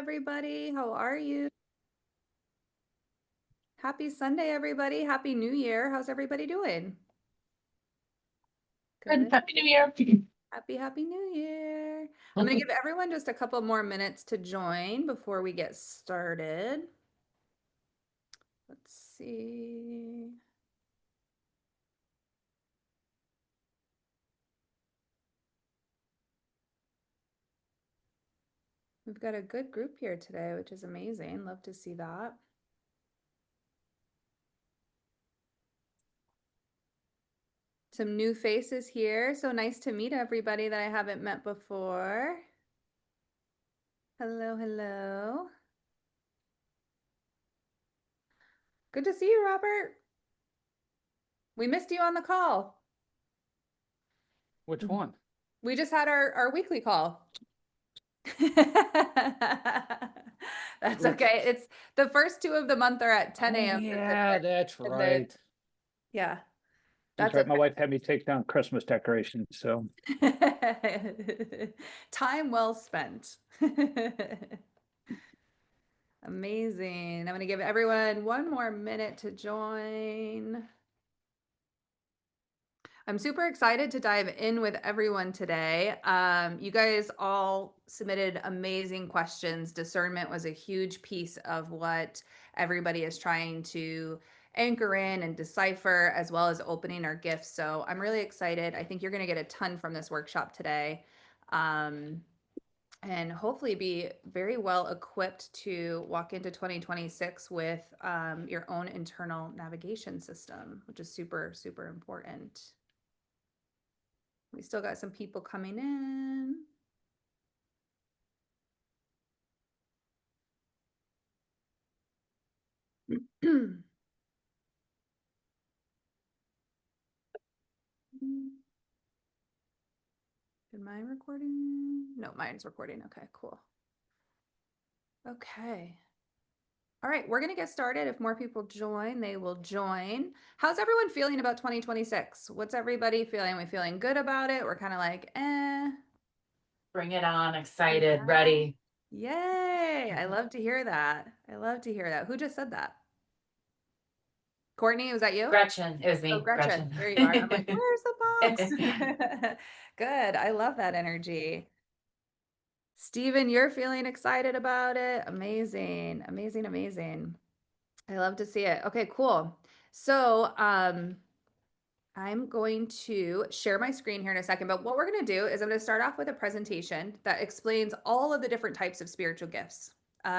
everybody. How are you? Happy Sunday, everybody. Happy New Year. How's everybody doing? Good. Good. Happy New Year. Happy New Year. I'm going to give everyone just a couple more minutes to join before we get started. Let's see. We've got a good group here today, which is amazing. Love to see that. Some new faces here. So nice to meet everybody that I haven't met before. Hello, hello. Good to see you, Robert. We missed you on the call. Which one? We just had our weekly call. That's okay. It's the first two of the month are at 10 a.m. Yeah, Pacific. that's And then, right. yeah, That's that's right. My okay. wife had me take down Christmas decorations, so Time well spent. Amazing. I'm going to give everyone one more minute to join. I'm super excited to dive in with everyone today. You guys all submitted amazing questions. Discernment was a huge piece of what everybody is trying to anchor in and decipher, as well as opening our gifts. So I'm really excited. I think you're going to get a ton from this workshop today. And hopefully be very well equipped to walk into 2026 with your own internal navigation system, which is super, super important. We still got some people coming in. Is mine recording? No, mine's recording. Okay, cool. Okay. All right, we're going to get started. If more people join, they will join. How's everyone feeling about 2026? What's everybody feeling? We feeling good about it? We're kind of like, eh. Bring it on. Excited. Yeah. Ready. Yay. I love to hear that. I love to hear that. Who just said that? Courtney, was that you? Gretchen. It was Oh, me, Gretchen, Gretchen. there you are. I'm like, where's the box? Good. I love that energy. Steven, you're feeling excited about it. Amazing, amazing, amazing. I love to see it. Okay, cool. So, I'm going to share my screen here in a second, but what we're going to do is I'm going to start off with a presentation that explains all of the different types of spiritual gifts.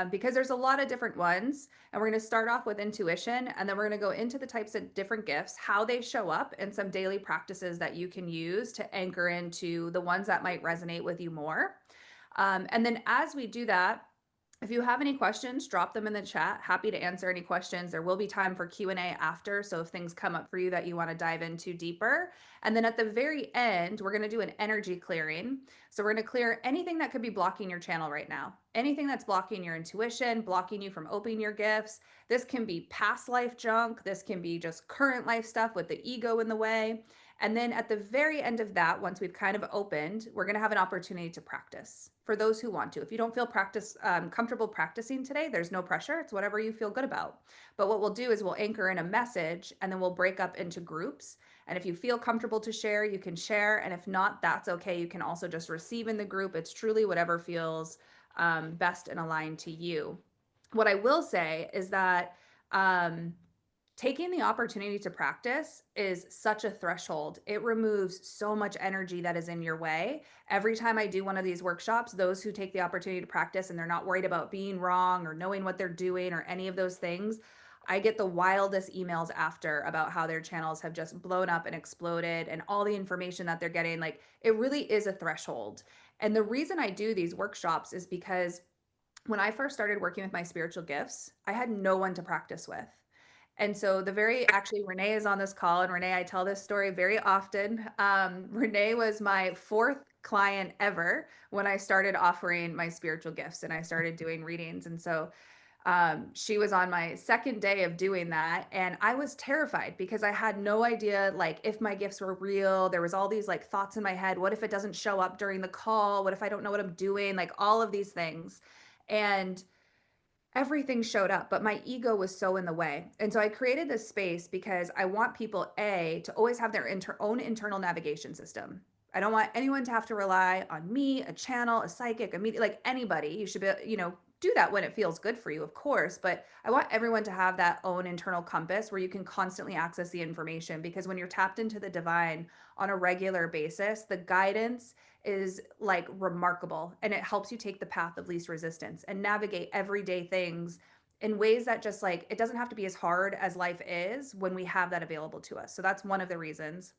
Because there's a lot of different ones, and we're going to start off with intuition, and then we're going to go into the types of different gifts, how they show up, and some daily practices that you can use to anchor into the ones that might resonate with you more. And then as we do that, if you have any questions, drop them in the chat. Happy to answer any questions. There will be time for Q&A after, so if things come up for you that you want to dive into deeper. And then at the very end, we're going to do an energy clearing. So we're going to clear anything that could be blocking your channel right now. Anything that's blocking your intuition, blocking you from opening your gifts. This can be past life junk. This can be just current life stuff with the ego in the way. And then at the very end of that, once we've kind of opened, we're going to have an opportunity to practice for those who want to. If you don't feel comfortable practicing today, there's no pressure. It's whatever you feel good about. But what we'll do is we'll anchor in a message and then we'll break up into groups. And if you feel comfortable to share, you can share. And if not, that's okay. You can also just receive in the group. It's truly whatever feels best and aligned to you. What I will say is that taking the opportunity to practice is such a threshold. It removes so much energy that is in your way. Every time I do one of these workshops, those who take the opportunity to practice and they're not worried about being wrong or knowing what they're doing or any of those things, I get the wildest emails after about how their channels have just blown up and exploded and all the information that they're getting. Like, it really is a threshold. And the reason I do these workshops is because when I first started working with my spiritual gifts, I had no one to practice with. And so actually, Renee is on this call, and Renee, I tell this story very often. Renee was my fourth client ever when I started offering my spiritual gifts and I started doing readings. And so she was on my second day of doing that, and I was terrified because I had no idea, like, if my gifts were real. There was all these like thoughts in my head. What if it doesn't show up during the call? What if I don't know what I'm doing? Like, all of these things. And everything showed up, but my ego was so in the way. And so I created this space because I want people, A, to always have their own internal navigation system. I don't want anyone to have to rely on me, a channel, a psychic, a media, like anybody. You should be, do that when it feels good for you, of course. But I want everyone to have that own internal compass where you can constantly access the information, because when you're tapped into the divine on a regular basis, the guidance is like remarkable, and it helps you take the path of least resistance and navigate everyday things in ways that just like it doesn't have to be as hard as life is when we have that available to us. So that's one of the reasons.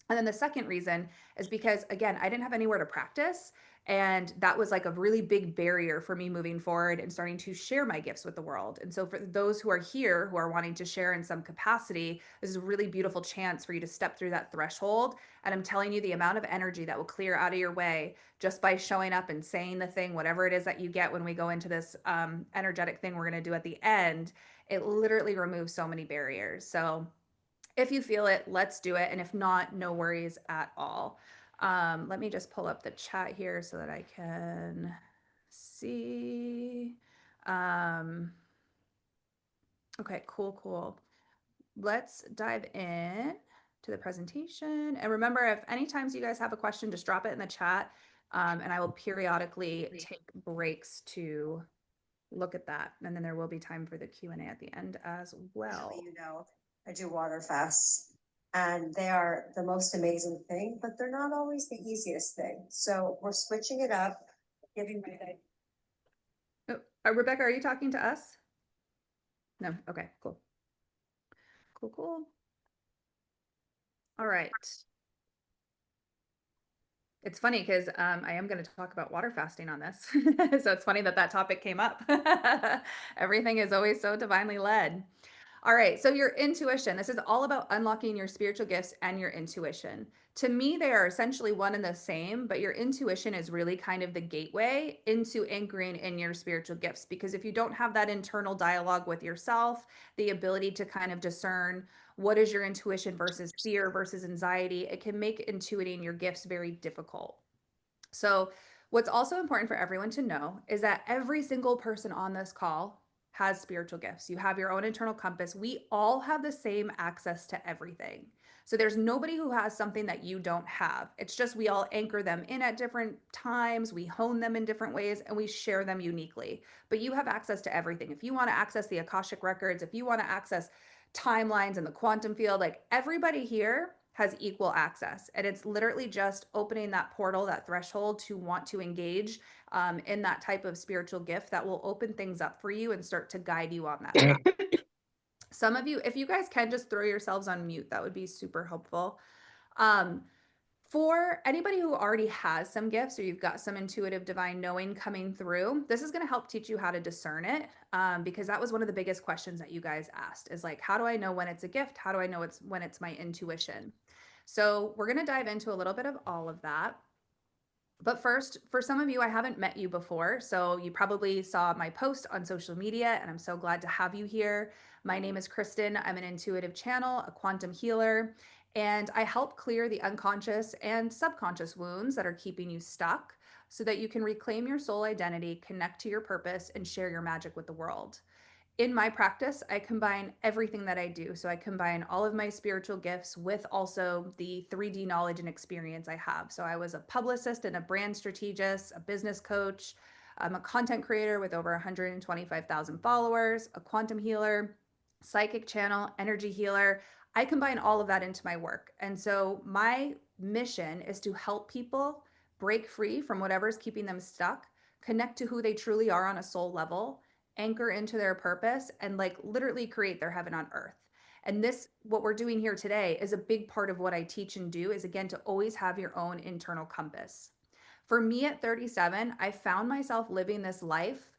And then the second reason is because, again, I didn't have anywhere to practice. And that was like a really big barrier for me moving forward and starting to share my gifts with the world. And so, for those who are here who are wanting to share in some capacity, this is a really beautiful chance for you to step through that threshold. And I'm telling you, the amount of energy that will clear out of your way just by showing up and saying the thing, whatever it is that you get when we go into this energetic thing we're going to do at the end, it literally removes so many barriers. So, if you feel it, let's do it. And if not, no worries at all. Let me just pull up the chat here so that I can see. Okay, cool. Let's dive in to the presentation. And remember, if any times you guys have a question, just drop it in the chat. And I will periodically take breaks to look at that. And then there will be time for the Q&A at the end as well. I do water fasts, and they are the most amazing thing, but they're not always the easiest thing. So we're switching it up, giving my Rebecca, are you talking to us? No. Okay, cool. All right. It's funny because I am going to talk about water fasting on this. So it's funny that that topic came up. Everything is always so divinely led. All right, so your intuition. This is all about unlocking your spiritual gifts and your intuition. To me, they are essentially one and the same, but your intuition is really kind of the gateway into anchoring in your spiritual gifts. Because if you don't have that internal dialogue with yourself, the ability to kind of discern what is your intuition versus fear versus anxiety, it can make intuiting your gifts very difficult. So, what's also important for everyone to know is that every single person on this call has spiritual gifts. You have your own internal compass. We all have the same access to everything. So there's nobody who has something that you don't have. It's just we all anchor them in at different times, we hone them in different ways, and we share them uniquely. But you have access to everything. If you want to access the Akashic records, if you want to access timelines in the quantum field, like everybody here has equal access. And it's literally just opening that portal, that threshold to want to engage in that type of spiritual gift that will open things up for you and start to guide you on that path. Some of you, if you guys can just throw yourselves on mute, that would be super helpful. For anybody who already has some gifts or you've got some intuitive divine knowing coming through, this is going to help teach you how to discern it, because that was one of the biggest questions that you guys asked is like, how do I know when it's a gift? How do I know when it's my intuition? So we're going to dive into a little bit of all of that. But first, for some of you, I haven't met you before, so you probably saw my post on social media, and I'm so glad to have you here. My name is Kristen. I'm an intuitive channel, a quantum healer, and I help clear the unconscious and subconscious wounds that are keeping you stuck so that you can reclaim your soul identity, connect to your purpose, and share your magic with the world. In my practice, I combine everything that I do. So I combine all of my spiritual gifts with also the 3D knowledge and experience I have. So I was a publicist and a brand strategist, a business coach. I'm a content creator with over 125,000 followers, a quantum healer, psychic channel, energy healer. I combine all of that into my work. And so my mission is to help people break free from whatever's keeping them stuck, connect to who they truly are on a soul level, anchor into their purpose, and like literally create their heaven on earth. And this, what we're doing here today, is a big part of what I teach and do, is again to always have your own internal compass. For me at 37, I found myself living this life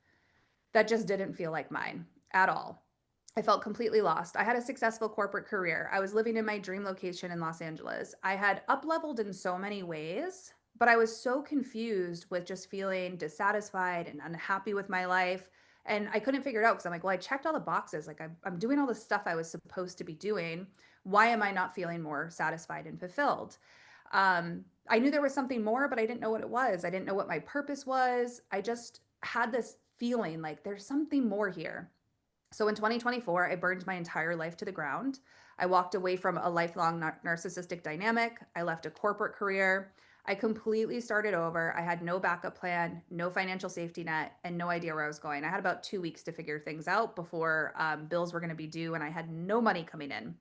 that just didn't feel like mine at all. I felt completely lost. I had a successful corporate career. I was living in my dream location in Los Angeles. I had up-leveled in so many ways, but I was so confused with just feeling dissatisfied and unhappy with my life. And I couldn't figure it out because I'm like, well, I checked all the boxes. Like I'm doing all the stuff I was supposed to be doing. Why am I not feeling more satisfied and fulfilled? I knew there was something more, but I didn't know what it was. I didn't know what my purpose was. I just had this feeling like there's something more here. So in 2024, I burned my entire life to the ground. I walked away from a lifelong narcissistic dynamic. I left a corporate career. I completely started over. I had no backup plan, no financial safety net, and no idea where I was going. I had about 2 weeks to figure things out before bills were going to be due, and I had no money coming in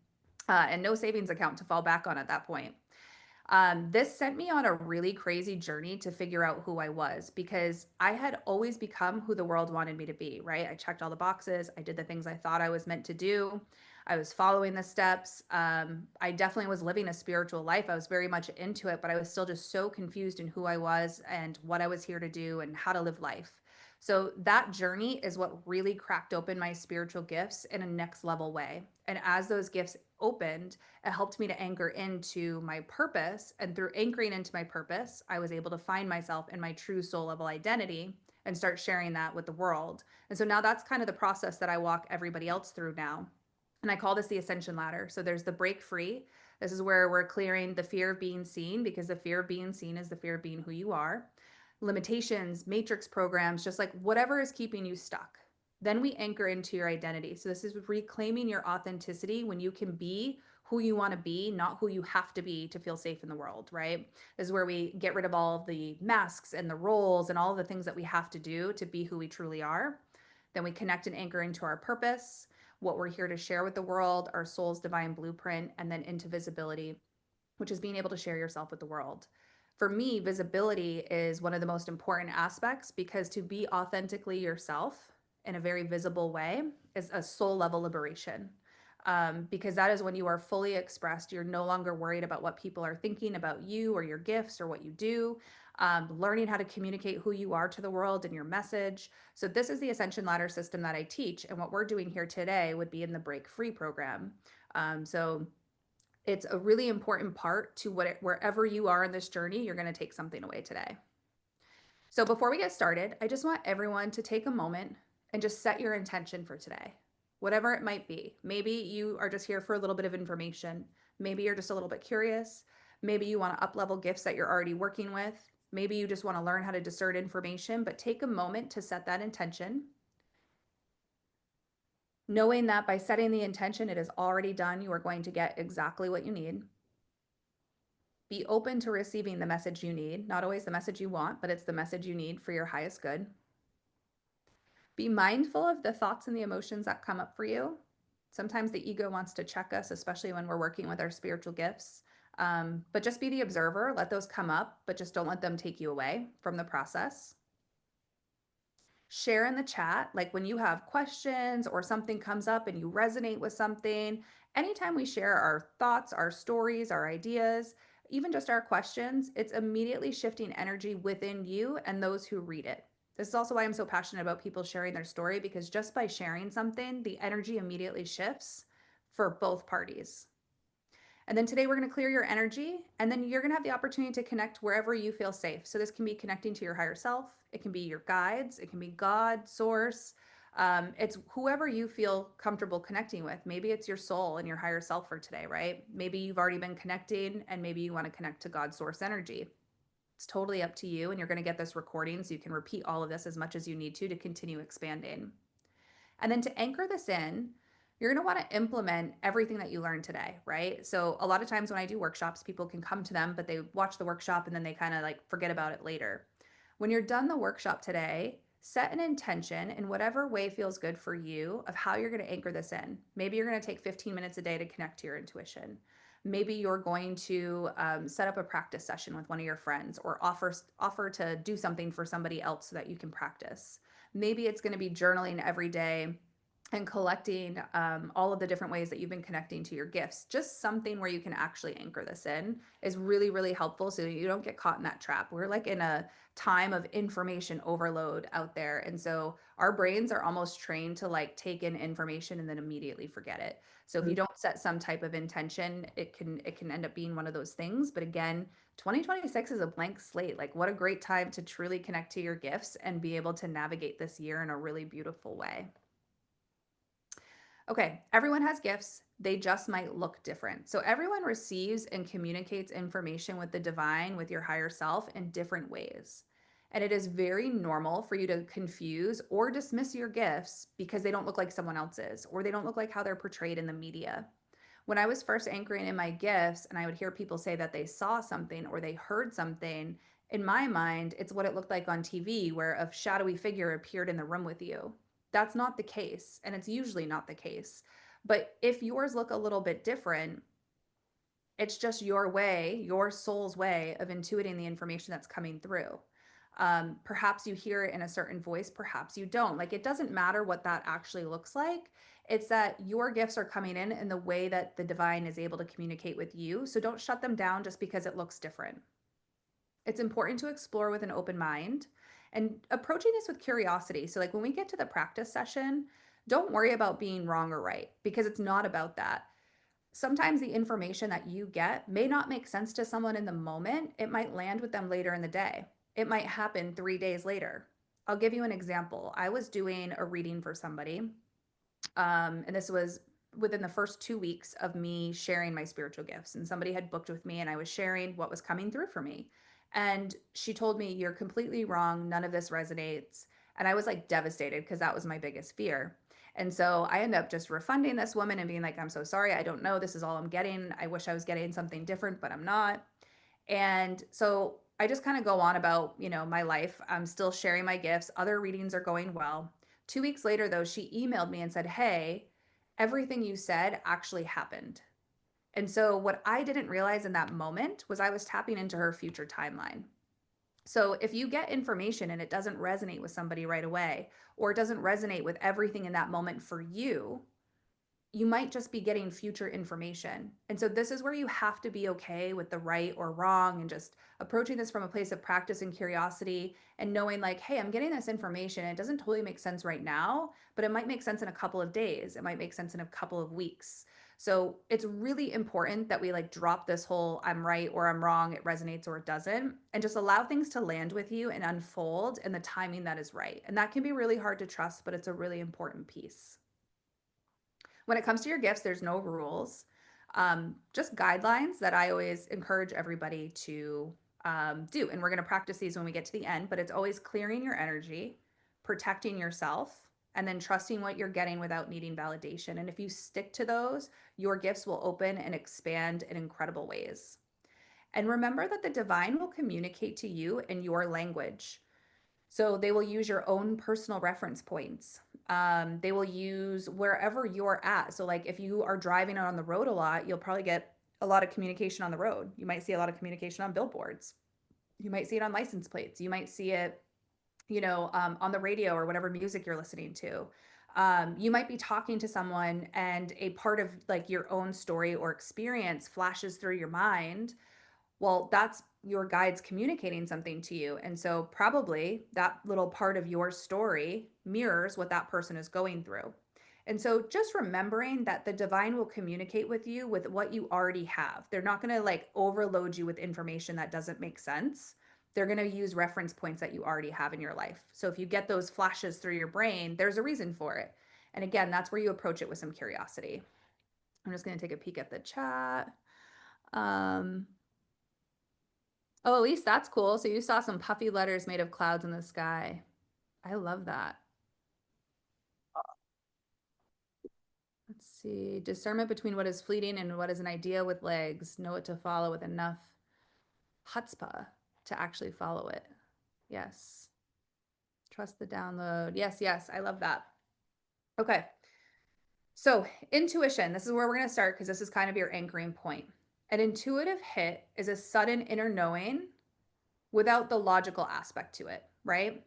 and no savings account to fall back on at that point. This sent me on a really crazy journey to figure out who I was because I had always become who the world wanted me to be, right? I checked all the boxes. I did the things I thought I was meant to do. I was following the steps. I definitely was living a spiritual life. I was very much into it, but I was still just so confused in who I was and what I was here to do and how to live life. So that journey is what really cracked open my spiritual gifts in a next level way. And as those gifts opened, it helped me to anchor into my purpose. And through anchoring into my purpose, I was able to find myself in my true soul level identity and start sharing that with the world. And so now that's kind of the process that I walk everybody else through now. And I call this the ascension ladder. So there's the break free. This is where we're clearing the fear of being seen, because the fear of being seen is the fear of being who you are. Limitations, matrix programs, just like whatever is keeping you stuck. Then we anchor into your identity. So this is reclaiming your authenticity when you can be who you want to be, not who you have to be to feel safe in the world, right? This is where we get rid of all of the masks and the roles and all the things that we have to do to be who we truly are. Then we connect and anchor into our purpose, what we're here to share with the world, our soul's divine blueprint, and then into visibility, which is being able to share yourself with the world. For me, visibility is one of the most important aspects because to be authentically yourself in a very visible way is a soul level liberation. Because that is when you are fully expressed. You're no longer worried about what people are thinking about you or your gifts or what you do. Learning how to communicate who you are to the world and your message. So this is the Ascension Ladder system that I teach. And what we're doing here today would be in the Break Free program. So it's a really important part to wherever you are in this journey, you're going to take something away today. So before we get started, I just want everyone to take a moment and just set your intention for today, whatever it might be. Maybe you are just here for a little bit of information. Maybe you're just a little bit curious. Maybe you want to up-level gifts that you're already working with. Maybe you just want to learn how to discern information, but take a moment to set that intention, knowing that by setting the intention, it is already done. You are going to get exactly what you need. Be open to receiving the message you need, not always the message you want, but it's the message you need for your highest good. Be mindful of the thoughts and the emotions that come up for you. Sometimes the ego wants to check us, especially when we're working with our spiritual gifts. But just be the observer, let those come up, but just don't let them take you away from the process. Share in the chat, like when you have questions or something comes up and you resonate with something. Anytime we share our thoughts, our stories, our ideas, even just our questions, it's immediately shifting energy within you and those who read it. This is also why I'm so passionate about people sharing their story, because just by sharing something, the energy immediately shifts for both parties. And then today we're going to clear your energy, and then you're going to have the opportunity to connect wherever you feel safe. So this can be connecting to your higher self. It can be your guides. It can be God, source. It's whoever you feel comfortable connecting with. Maybe it's your soul and your higher self for today, right? Maybe you've already been connecting and maybe you want to connect to God's source energy. It's totally up to you. And you're going to get this recording so you can repeat all of this as much as you need to continue expanding. And then to anchor this in, you're going to want to implement everything that you learned today, right? So a lot of times when I do workshops, people can come to them, but they watch the workshop and then they kind of like forget about it later. When you're done the workshop today, set an intention in whatever way feels good for you of how you're going to anchor this in. Maybe you're going to take 15 minutes a day to connect to your intuition. Maybe you're going to set up a practice session with one of your friends, or offer to do something for somebody else so that you can practice. Maybe it's going to be journaling every day and collecting all of the different ways that you've been connecting to your gifts. Just something where you can actually anchor this in is really, really helpful so you don't get caught in that trap. We're like in a time of information overload out there. And so our brains are almost trained to like take in information and then immediately forget it. So if you don't set some type of intention, it can end up being one of those things. But again, 2026 is a blank slate. Like what a great time to truly connect to your gifts and be able to navigate this year in a really beautiful way. Okay, everyone has gifts. They just might look different. So everyone receives and communicates information with the divine, with your higher self in different ways. And it is very normal for you to confuse or dismiss your gifts because they don't look like someone else's or they don't look like how they're portrayed in the media. When I was first anchoring in my gifts and I would hear people say that they saw something or they heard something, in my mind, it's what it looked like on TV where a shadowy figure appeared in the room with you. That's not the case, and it's usually not the case. But if yours look a little bit different, it's just your way, your soul's way of intuiting the information that's coming through. Perhaps you hear it in a certain voice, perhaps you don't. Like, it doesn't matter what that actually looks like. It's that your gifts are coming in the way that the divine is able to communicate with you. So don't shut them down just because it looks different. It's important to explore with an open mind and approaching this with curiosity. So, like, when we get to the practice session, don't worry about being wrong or right because it's not about that. Sometimes the information that you get may not make sense to someone in the moment. It might land with them later in the day. It might happen 3 days later. I'll give you an example. I was doing a reading for somebody, and this was within the first 2 weeks of me sharing my spiritual gifts. And somebody had booked with me, and I was sharing what was coming through for me. And she told me, "You're completely wrong. None of this resonates." And I was like devastated because that was my biggest fear. And so I ended up just refunding this woman and being like, "I'm so sorry. I don't know. This is all I'm getting. I wish I was getting something different, but I'm not." And so I just kind of go on about, my life. I'm still sharing my gifts. Other readings are going well. 2 weeks later, though, she emailed me and said, "Hey, everything you said actually happened." And so what I didn't realize in that moment was I was tapping into her future timeline. So if you get information and it doesn't resonate with somebody right away, or it doesn't resonate with everything in that moment for you, you might just be getting future information. And so this is where you have to be okay with the right or wrong and just approaching this from a place of practice and curiosity and knowing like, hey, I'm getting this information. It doesn't totally make sense right now, but it might make sense in a couple of days. It might make sense in a couple of weeks. So it's really important that we like drop this whole I'm right or I'm wrong, it resonates or it doesn't, and just allow things to land with you and unfold in the timing that is right. And that can be really hard to trust, but it's a really important piece. When it comes to your gifts, there's no rules, just guidelines that I always encourage everybody to do. And we're going to practice these when we get to the end, but it's always clearing your energy, protecting yourself, and then trusting what you're getting without needing validation. And if you stick to those, your gifts will open and expand in incredible ways. And remember that the divine will communicate to you in your language. So they will use your own personal reference points. They will use wherever you're at. So, like if you are driving on the road a lot, you'll probably get a lot of communication on the road. You might see a lot of communication on billboards. You might see it on license plates. You might see it, on the radio or whatever music you're listening to. You might be talking to someone and a part of like your own story or experience flashes through your mind. Well, that's your guides communicating something to you. And so probably that little part of your story mirrors what that person is going through. And so just remembering that the divine will communicate with you with what you already have. They're not going to like overload you with information that doesn't make sense. They're going to use reference points that you already have in your life. So if you get those flashes through your brain, there's a reason for it. And again, that's where you approach it with some curiosity. I'm just going to take a peek at the chat. Oh, at least that's cool. So you saw some puffy letters made of clouds in the sky. I love that. Let's see. Discernment between what is fleeting and what is an idea with legs. Know what to follow with enough chutzpah to actually follow it. Yes. Trust the download. Yes, yes. I love that. Okay. So intuition, this is where we're going to start because this is kind of your anchoring point. An intuitive hit is a sudden inner knowing without the logical aspect to it, right?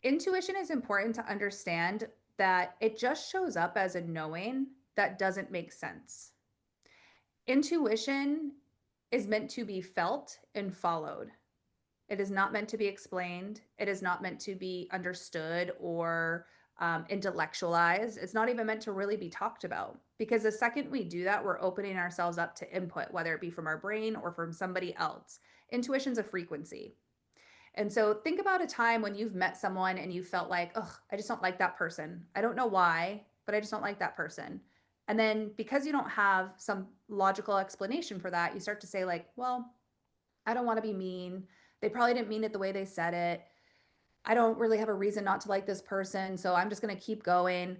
Intuition is important to understand that it just shows up as a knowing that doesn't make sense. Intuition is meant to be felt and followed. It is not meant to be explained. It is not meant to be understood or intellectualized. It's not even meant to really be talked about because the second we do that, we're opening ourselves up to input, whether it be from our brain or from somebody else. Intuition's a frequency. And so think about a time when you've met someone and you felt like, oh, I just don't like that person. I don't know why, but I just don't like that person. And then because you don't have some logical explanation for that, you start to say like, well, I don't want to be mean. They probably didn't mean it the way they said it. I don't really have a reason not to like this person, so I'm just going to keep going.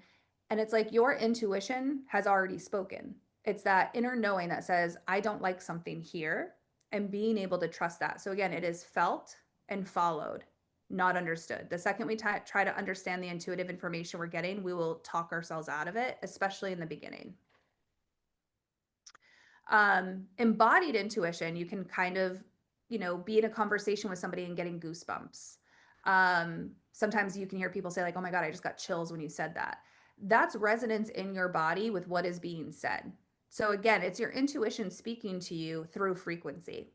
And it's like your intuition has already spoken. It's that inner knowing that says, I don't like something here, and being able to trust that. So again, it is felt and followed, not understood. The second we try to understand the intuitive information we're getting, we will talk ourselves out of it, especially in the beginning. Embodied intuition, you can kind of, be in a conversation with somebody and getting goosebumps. Sometimes you can hear people say like, oh my God, I just got chills when you said that. That's resonance in your body with what is being said. So again, it's your intuition speaking to you through frequency.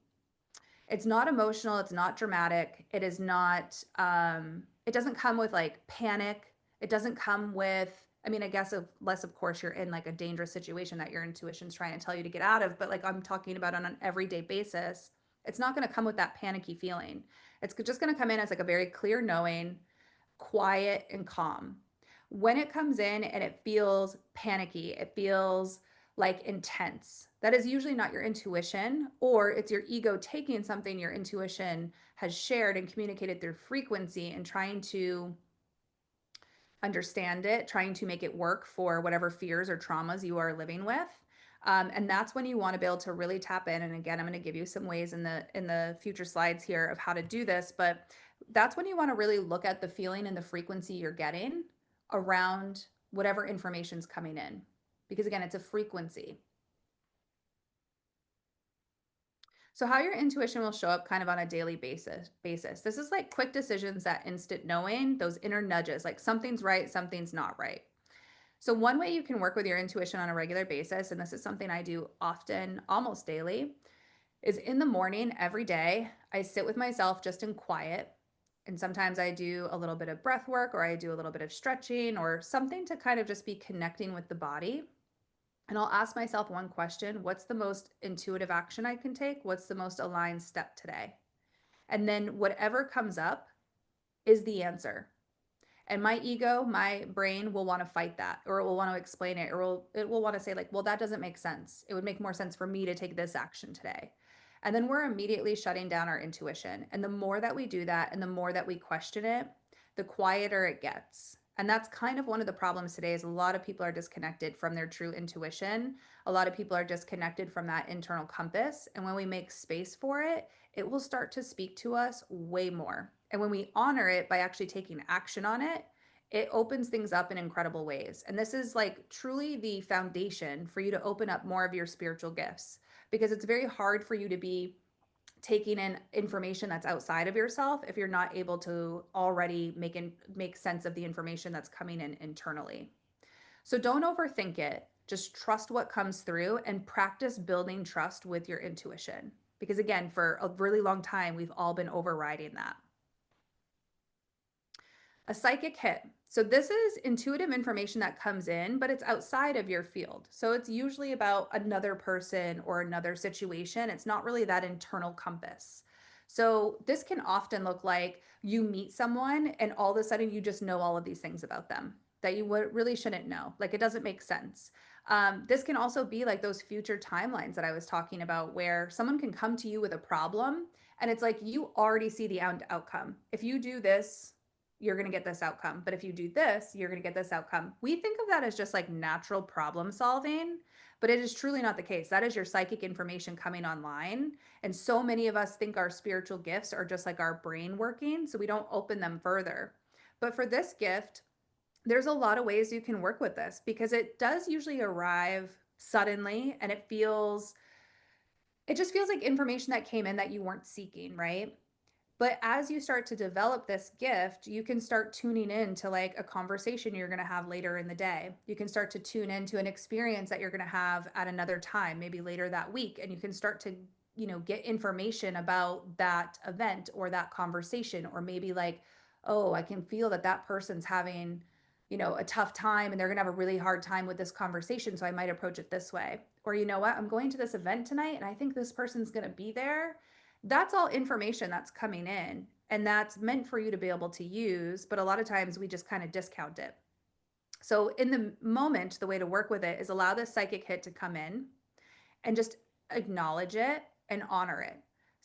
It's not emotional, it's not dramatic, it is not it doesn't come with like panic. It doesn't come with, I mean, I guess unless of course you're in like a dangerous situation that your intuition's trying to tell you to get out of, but like I'm talking about on an everyday basis, it's not going to come with that panicky feeling. It's just going to come in as like a very clear knowing, quiet and calm. When it comes in and it feels panicky, it feels like intense, that is usually not your intuition, or it's your ego taking something your intuition has shared and communicated through frequency and trying to understand it, trying to make it work for whatever fears or traumas you are living with. And that's when you want to be able to really tap in. And again, I'm going to give you some ways in the future slides here of how to do this, but that's when you want to really look at the feeling and the frequency you're getting around whatever information's coming in. Because again, it's a frequency. So how your intuition will show up kind of on a daily basis. This is like quick decisions, that instant knowing, those inner nudges, like something's right, something's not right. So one way you can work with your intuition on a regular basis, and this is something I do often, almost daily, is in the morning every day, I sit with myself just in quiet. And sometimes I do a little bit of breath work, or I do a little bit of stretching or something to kind of just be connecting with the body. And I'll ask myself one question: what's the most intuitive action I can take? What's the most aligned step today? And then whatever comes up is the answer. And my ego, my brain will want to fight that, or it will want to explain it, or it will want to say like, well, that doesn't make sense. It would make more sense for me to take this action today. And then we're immediately shutting down our intuition. And the more that we do that and the more that we question it, the quieter it gets. And that's kind of one of the problems today, is a lot of people are disconnected from their true intuition. A lot of people are disconnected from that internal compass. And when we make space for it, it will start to speak to us way more. And when we honor it by actually taking action on it, it opens things up in incredible ways. And this is like truly the foundation for you to open up more of your spiritual gifts, because it's very hard for you to be taking in information that's outside of yourself if you're not able to already make sense of the information that's coming in internally. So don't overthink it. Just trust what comes through and practice building trust with your intuition. Because again, for a really long time, we've all been overriding that. A psychic hit. So this is intuitive information that comes in, but it's outside of your field. So it's usually about another person or another situation. It's not really that internal compass. So this can often look like you meet someone and all of a sudden you just know all of these things about them that you really shouldn't know. Like it doesn't make sense. This can also be like those future timelines that I was talking about, where someone can come to you with a problem and it's like you already see the outcome. If you do this, you're going to get this outcome. But if you do this, you're going to get this outcome. We think of that as just like natural problem solving, but it is truly not the case. That is your psychic information coming online. And so many of us think our spiritual gifts are just like our brain working, so we don't open them further. But for this gift, there's a lot of ways you can work with this, because it does usually arrive suddenly, and it just feels like information that came in that you weren't seeking, right? But as you start to develop this gift, you can start tuning in to like a conversation you're going to have later in the day. You can start to tune into an experience that you're going to have at another time, maybe later that week. And you can start to, get information about that event or that conversation, or maybe like, oh, I can feel that that person's having, a tough time and they're going to have a really hard time with this conversation. So I might approach it this way. Or you know what, I'm going to this event tonight and I think this person's going to be there. That's all information that's coming in, and that's meant for you to be able to use, but a lot of times we just kind of discount it. So in the moment, the way to work with it is allow this psychic hit to come in and just acknowledge it and honor it.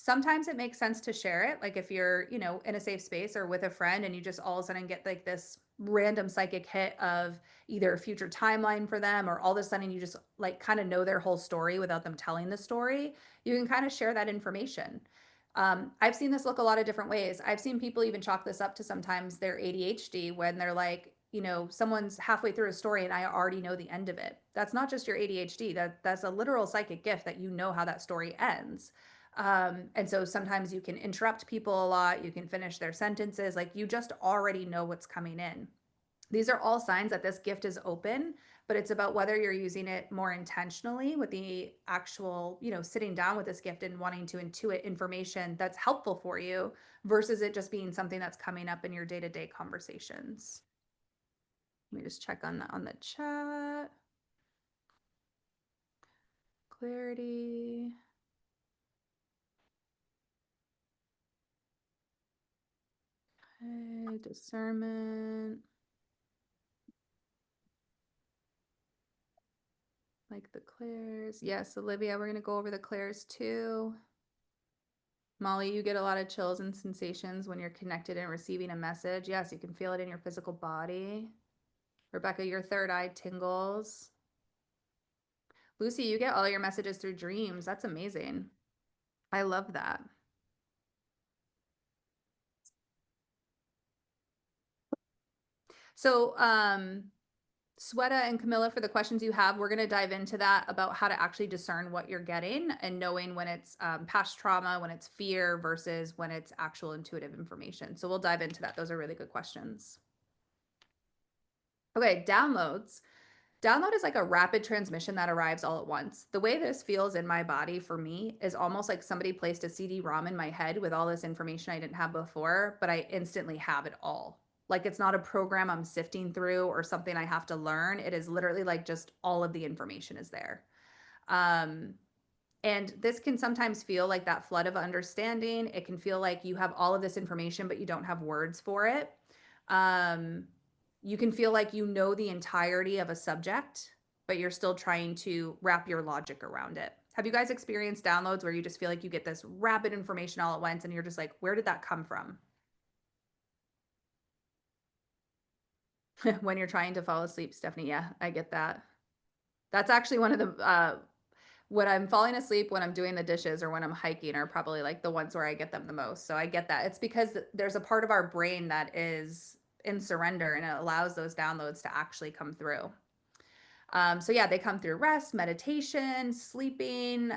Sometimes it makes sense to share it. Like if you're, you know, in a safe space or with a friend and you just all of a sudden get like this random psychic hit of either a future timeline for them, or all of a sudden you just like kind of know their whole story without them telling the story, you can kind of share that information. I've seen this look a lot of different ways. I've seen people even chalk this up to sometimes their ADHD when they're like, you know, someone's halfway through a story and I already know the end of it. That's not just your ADHD. That's a literal psychic gift that you know how that story ends. And so sometimes you can interrupt people a lot. You can finish their sentences. Like you just already know what's coming in. These are all signs that this gift is open, but it's about whether you're using it more intentionally with the actual, you know, sitting down with this gift and wanting to intuit information that's helpful for you versus it just being something that's coming up in your day-to-day conversations. Let me just check on the chat. Clarity. Okay, discernment. Like the clairs. Yes, Olivia, we're going to go over the clairs too. Molly, you get a lot of chills and sensations when you're connected and receiving a message. Yes, you can feel it in your physical body. Rebecca, your third eye tingles. Lucy, you get all your messages through dreams. That's amazing. I love that. So, Sweta and Camilla, for the questions you have, we're going to dive into that about how to actually discern what you're getting and knowing when it's past trauma, when it's fear versus when it's actual intuitive information. So we'll dive into that. Those are really good questions. Okay, downloads. Download is like a rapid transmission that arrives all at once. The way this feels in my body for me is almost like somebody placed a CD-ROM in my head with all this information I didn't have before, but I instantly have it all. Like it's not a program I'm sifting through or something I have to learn. It is literally like just all of the information is there. And this can sometimes feel like that flood of understanding. It can feel like you have all of this information, but you don't have words for it. You can feel like you know the entirety of a subject, but you're still trying to wrap your logic around it. Have you guys experienced downloads where you just feel like you get this rapid information all at once and you're just like, where did that come from? When you're trying to fall asleep, Stephanie. Yeah, I get that. That's actually one of the, when I'm falling asleep, when I'm doing the dishes or when I'm hiking are probably like the ones where I get them the most. So I get that. It's because there's a part of our brain that is in surrender and it allows those downloads to actually come through. So yeah, they come through rest, meditation, sleeping,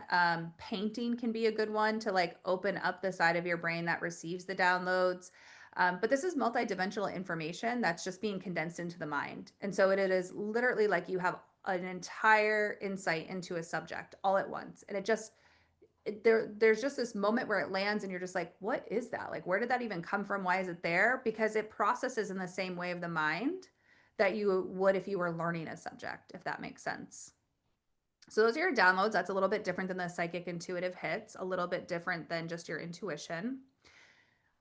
painting can be a good one to like open up the side of your brain that receives the downloads. But this is multidimensional information that's just being condensed into the mind. And so it is literally like you have an entire insight into a subject all at once. And there's just this moment where it lands and you're just like, what is that? Like, where did that even come from? Why is it there? Because it processes in the same way of the mind that you would if you were learning a subject, if that makes sense. So those are your downloads. That's a little bit different than the psychic intuitive hits, a little bit different than just your intuition.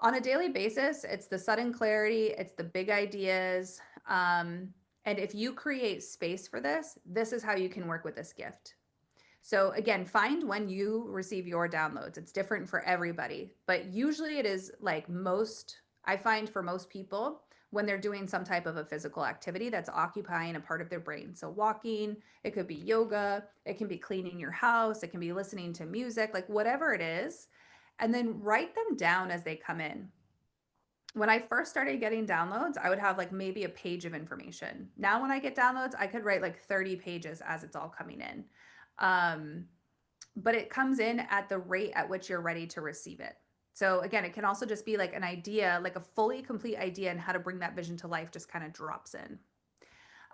On a daily basis, it's the sudden clarity, it's the big ideas. And if you create space for this, this is how you can work with this gift. So again, find when you receive your downloads. It's different for everybody, but usually it is like I find for most people, when they're doing some type of a physical activity that's occupying a part of their brain. So walking, it could be yoga, it can be cleaning your house, it can be listening to music, like whatever it is. And then write them down as they come in. When I first started getting downloads, I would have like maybe a page of information. Now when I get downloads, I could write like 30 pages as it's all coming in. But it comes in at the rate at which you're ready to receive it. So again, it can also just be like an idea, like a fully complete idea, and how to bring that vision to life just kind of drops in.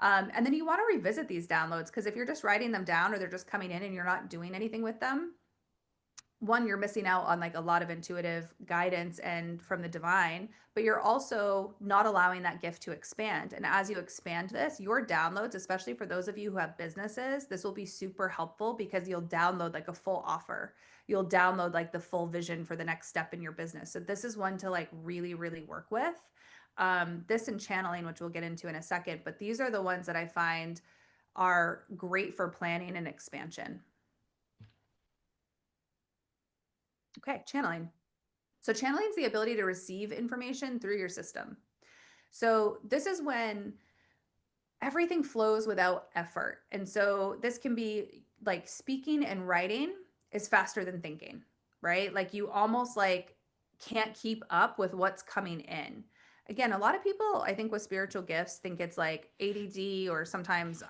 And then you want to revisit these downloads, because if you're just writing them down or they're just coming in and you're not doing anything with them, one, you're missing out on like a lot of intuitive guidance and from the divine, but you're also not allowing that gift to expand. And as you expand this, your downloads, especially for those of you who have businesses, this will be super helpful because you'll download like a full offer. You'll download like the full vision for the next step in your business. So this is one to like really, really work with. This and channeling, which we'll get into in a second, but these are the ones that I find are great for planning and expansion. Okay, channeling. So channeling is the ability to receive information through your system. So this is when everything flows without effort. And so this can be like speaking and writing is faster than thinking, right? Like you almost like can't keep up with what's coming in. Again, a lot of people I think with spiritual gifts think it's like ADD or sometimes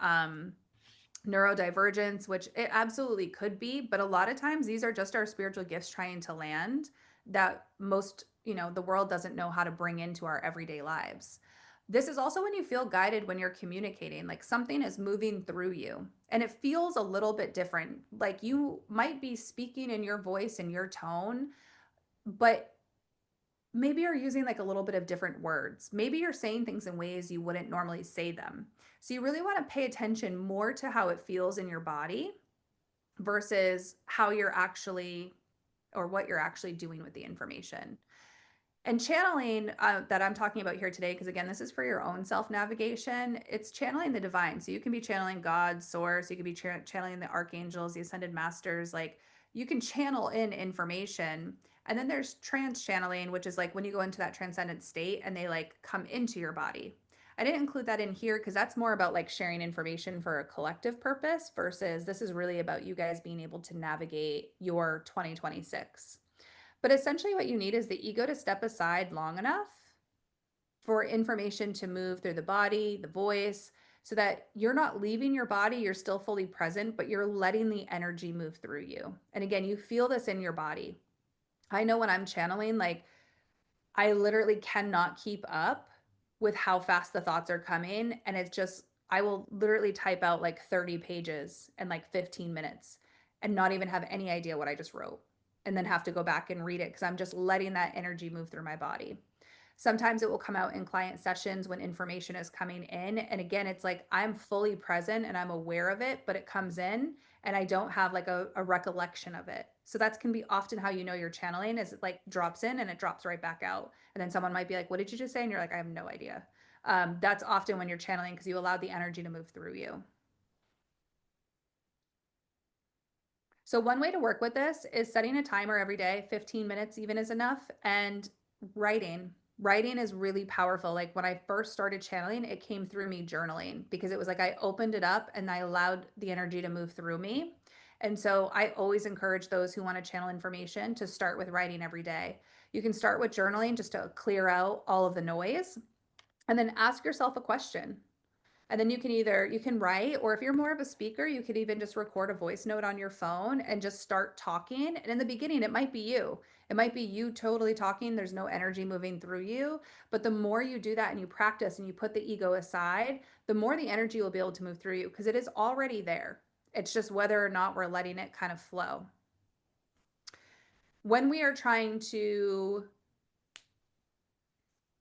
neurodivergence, which it absolutely could be, but a lot of times these are just our spiritual gifts trying to land that most, the world doesn't know how to bring into our everyday lives. This is also when you feel guided when you're communicating, like something is moving through you and it feels a little bit different. Like you might be speaking in your voice and your tone, but maybe you're using like a little bit of different words. Maybe you're saying things in ways you wouldn't normally say them. So you really want to pay attention more to how it feels in your body versus how you're actually or what you're actually doing with the information. And channeling that I'm talking about here today, because again, this is for your own self navigation. It's channeling the divine. So you can be channeling God, source. You could be channeling the archangels, the ascended masters. Like you can channel in information. And then there's trance channeling, which is like when you go into that transcendent state and they like come into your body. I didn't include that in here because that's more about like sharing information for a collective purpose versus this is really about you guys being able to navigate your 2026. But essentially, what you need is the ego to step aside long enough for information to move through the body, the voice, so that you're not leaving your body, you're still fully present, but you're letting the energy move through you. And again, you feel this in your body. I know when I'm channeling, like I literally cannot keep up with how fast the thoughts are coming. And it's just, I will literally type out like 30 pages in like 15 minutes and not even have any idea what I just wrote and then have to go back and read it because I'm just letting that energy move through my body. Sometimes it will come out in client sessions when information is coming in. And again, it's like I'm fully present and I'm aware of it, but it comes in and I don't have like a recollection of it. So that can be often how you know you're channeling is it like drops in and it drops right back out. And then someone might be like, what did you just say? And you're like, I have no idea. That's often when you're channeling because you allowed the energy to move through you. So one way to work with this is setting a timer every day, 15 minutes even is enough, and writing. Writing is really powerful. Like when I first started channeling, it came through me journaling because it was like I opened it up and I allowed the energy to move through me. And so I always encourage those who want to channel information to start with writing every day. You can start with journaling just to clear out all of the noise and then ask yourself a question. And then you can write, or if you're more of a speaker, you could even just record a voice note on your phone and just start talking. And in the beginning, it might be you. It might be you totally talking. There's no energy moving through you. But the more you do that and you practice and you put the ego aside, the more the energy will be able to move through you because it is already there. It's just whether or not we're letting it kind of flow. When we are trying to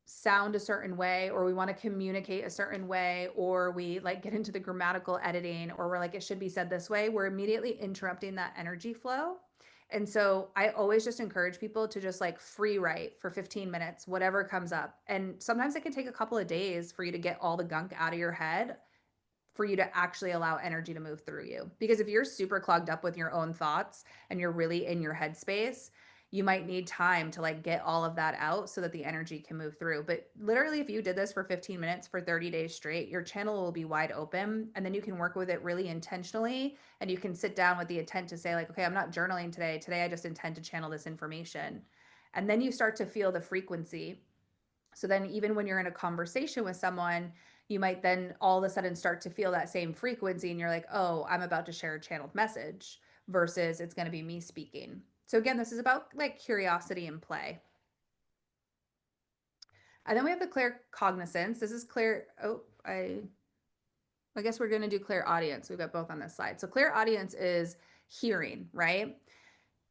sound a certain way or we want to communicate a certain way or we like get into the grammatical editing or we're like it should be said this way, we're immediately interrupting that energy flow. And so I always just encourage people to just like free write for 15 minutes, whatever comes up. And sometimes it can take a couple of days for you to get all the gunk out of your head for you to actually allow energy to move through you. Because if you're super clogged up with your own thoughts and you're really in your headspace, you might need time to like get all of that out so that the energy can move through. But literally, if you did this for 15 minutes for 30 days straight, your channel will be wide open. And then you can work with it really intentionally. And you can sit down with the intent to say, like, okay, I'm not journaling today. Today, I just intend to channel this information. And then you start to feel the frequency. So then, even when you're in a conversation with someone, you might then all of a sudden start to feel that same frequency. And you're like, oh, I'm about to share a channeled message versus it's going to be me speaking. So again, this is about like curiosity and play. And then we have the clear cognizance. This is clear. Oh, I guess we're going to do clear audience. We've got both on this slide. So clear audience is hearing, right?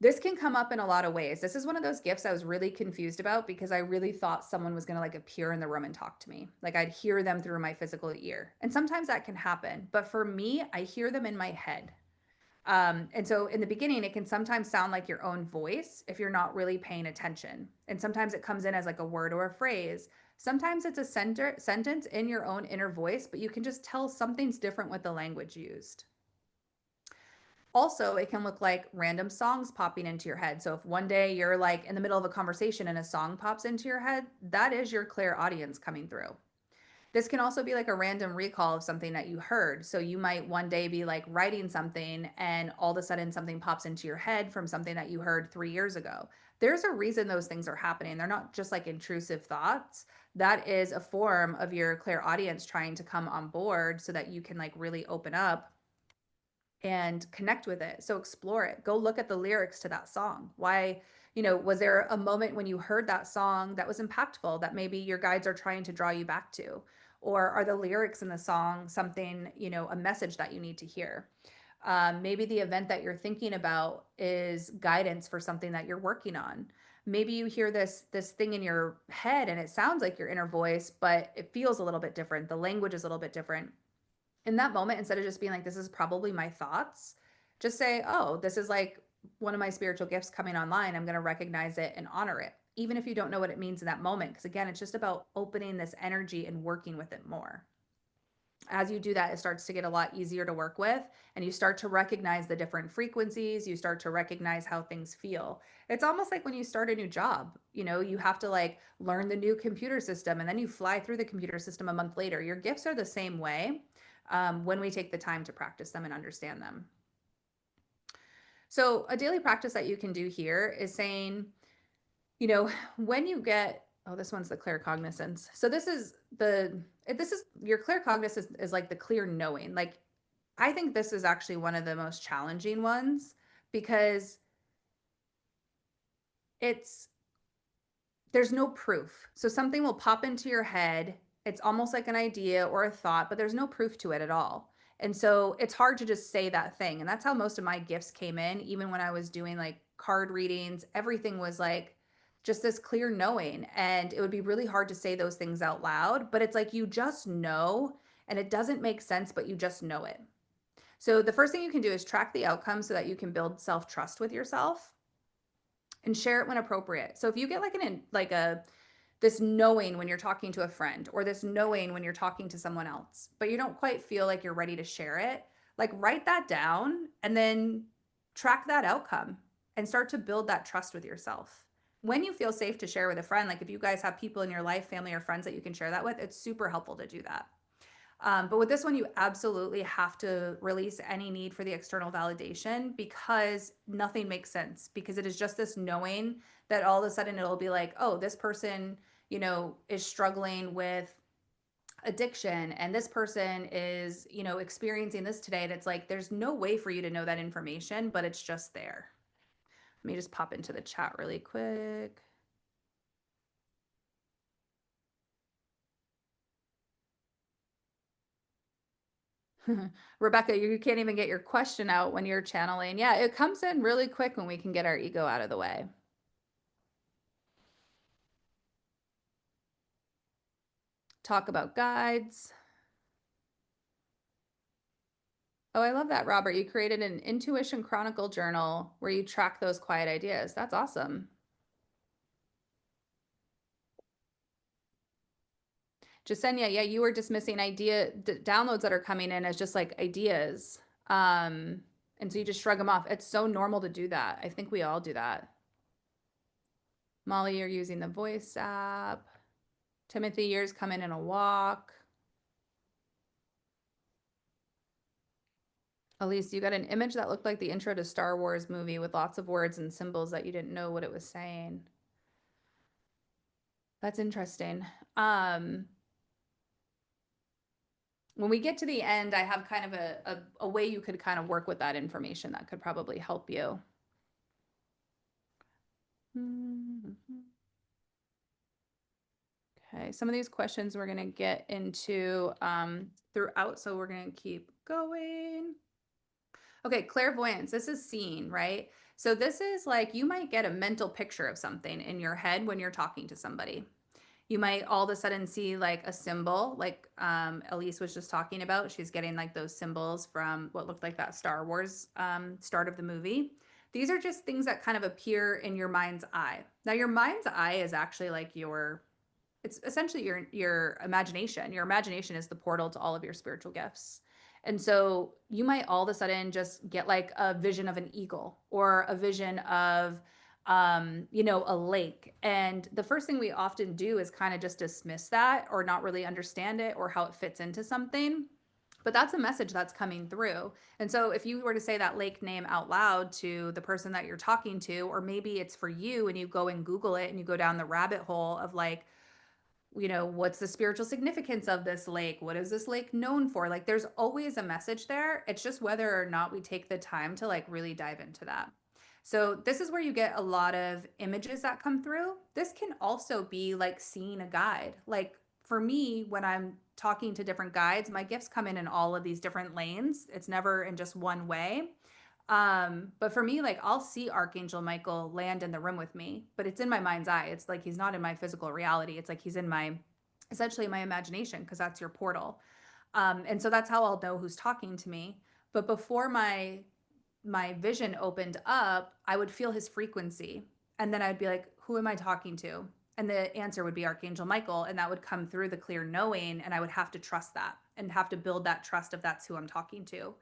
This can come up in a lot of ways. This is one of those gifts I was really confused about because I really thought someone was going to like appear in the room and talk to me. Like I'd hear them through my physical ear. And sometimes that can happen. But for me, I hear them in my head. And so in the beginning, it can sometimes sound like your own voice if you're not really paying attention. And sometimes it comes in as like a word or a phrase. Sometimes it's a sentence in your own inner voice, but you can just tell something's different with the language used. Also, it can look like random songs popping into your head. So if one day you're like in the middle of a conversation and a song pops into your head, that is your clairaudience coming through. This can also be like a random recall of something that you heard. So you might one day be like writing something and all of a sudden something pops into your head from something that you heard 3 years ago. There's a reason those things are happening. They're not just like intrusive thoughts. That is a form of your clairaudience trying to come on board so that you can like really open up and connect with it. So explore it. Go look at the lyrics to that song. Why, was there a moment when you heard that song that was impactful that maybe your guides are trying to draw you back to? Or are the lyrics in the song something, a message that you need to hear? Maybe the event that you're thinking about is guidance for something that you're working on. Maybe you hear this thing in your head and it sounds like your inner voice, but it feels a little bit different. The language is a little bit different. In that moment, instead of just being like, this is probably my thoughts, just say, oh, this is like one of my spiritual gifts coming online. I'm going to recognize it and honor it, even if you don't know what it means in that moment. Because again, it's just about opening this energy and working with it more. As you do that, it starts to get a lot easier to work with, and you start to recognize the different frequencies. You start to recognize how things feel. It's almost like when you start a new job, you have to like learn the new computer system and then you fly through the computer system a month later. Your gifts are the same way when we take the time to practice them and understand them. So a daily practice that you can do here is saying, when you get, oh, this one's the claircognizance. So this is your claircognizance is like the clear knowing. Like, I think this is actually one of the most challenging ones because there's no proof. So something will pop into your head. It's almost like an idea or a thought, but there's no proof to it at all. And so it's hard to just say that thing. And that's how most of my gifts came in. Even when I was doing like card readings, everything was like just this clear knowing. And it would be really hard to say those things out loud, but it's like you just know, and it doesn't make sense, but you just know it. So the first thing you can do is track the outcome so that you can build self-trust with yourself and share it when appropriate. So if you get this knowing when you're talking to a friend or this knowing when you're talking to someone else, but you don't quite feel like you're ready to share it, like write that down and then track that outcome and start to build that trust with yourself. When you feel safe to share with a friend, like if you guys have people in your life, family or friends that you can share that with, it's super helpful to do that. But with this one, you absolutely have to release any need for the external validation because nothing makes sense, because it is just this knowing that all of a sudden it'll be like, oh, this person, is struggling with addiction and this person is, experiencing this today. And it's like, there's no way for you to know that information, but it's just there. Let me just pop into the chat really quick. Rebecca, you can't even get your question out when you're channeling. Yeah, it comes in really quick when we can get our ego out of the way. Talk about guides. Oh, I love that, Robert. You created an Intuition Chronicle journal where you track those quiet ideas. That's awesome. Jasenia, yeah, you were dismissing downloads that are coming in as just like ideas. And so you just shrug them off. It's so normal to do that. I think we all do that. Molly, you're using the voice app. Timothy, yours coming in a walk. Elise, you got an image that looked like the intro to Star Wars movie with lots of words and symbols that you didn't know what it was saying. That's interesting. When we get to the end, I have kind of a way you could kind of work with that information that could probably help you. Okay, some of these questions we're going to get into throughout, so we're going to keep going. Okay, clairvoyance, this is seeing, right? So this is like, you might get a mental picture of something in your head when you're talking to somebody. You might all of a sudden see like a symbol, like Elise was just talking about. She's getting like those symbols from what looked like that Star Wars start of the movie. These are just things that kind of appear in your mind's eye. Now, your mind's eye is actually like it's essentially your imagination. Your imagination is the portal to all of your spiritual gifts. And so you might all of a sudden just get like a vision of an eagle or a vision of, a lake. And the first thing we often do is kind of just dismiss that or not really understand it or how it fits into something. But that's a message that's coming through. And so if you were to say that lake name out loud to the person that you're talking to, or maybe it's for you and you go and Google it and you go down the rabbit hole of like, what's the spiritual significance of this lake? What is this lake known for? Like there's always a message there. It's just whether or not we take the time to like really dive into that. So this is where you get a lot of images that come through. This can also be like seeing a guide. Like for me, when I'm talking to different guides, my gifts come in all of these different lanes. It's never in just one way. But for me, like I'll see Archangel Michael land in the room with me, but it's in my mind's eye. It's like he's not in my physical reality. It's like he's in my essentially my imagination, because that's your portal. And so that's how I'll know who's talking to me. But before my vision opened up, I would feel his frequency. And then I'd be like, who am I talking to? And the answer would be Archangel Michael. And that would come through the clear knowing. And I would have to trust that and have to build that trust if that's who I'm talking to.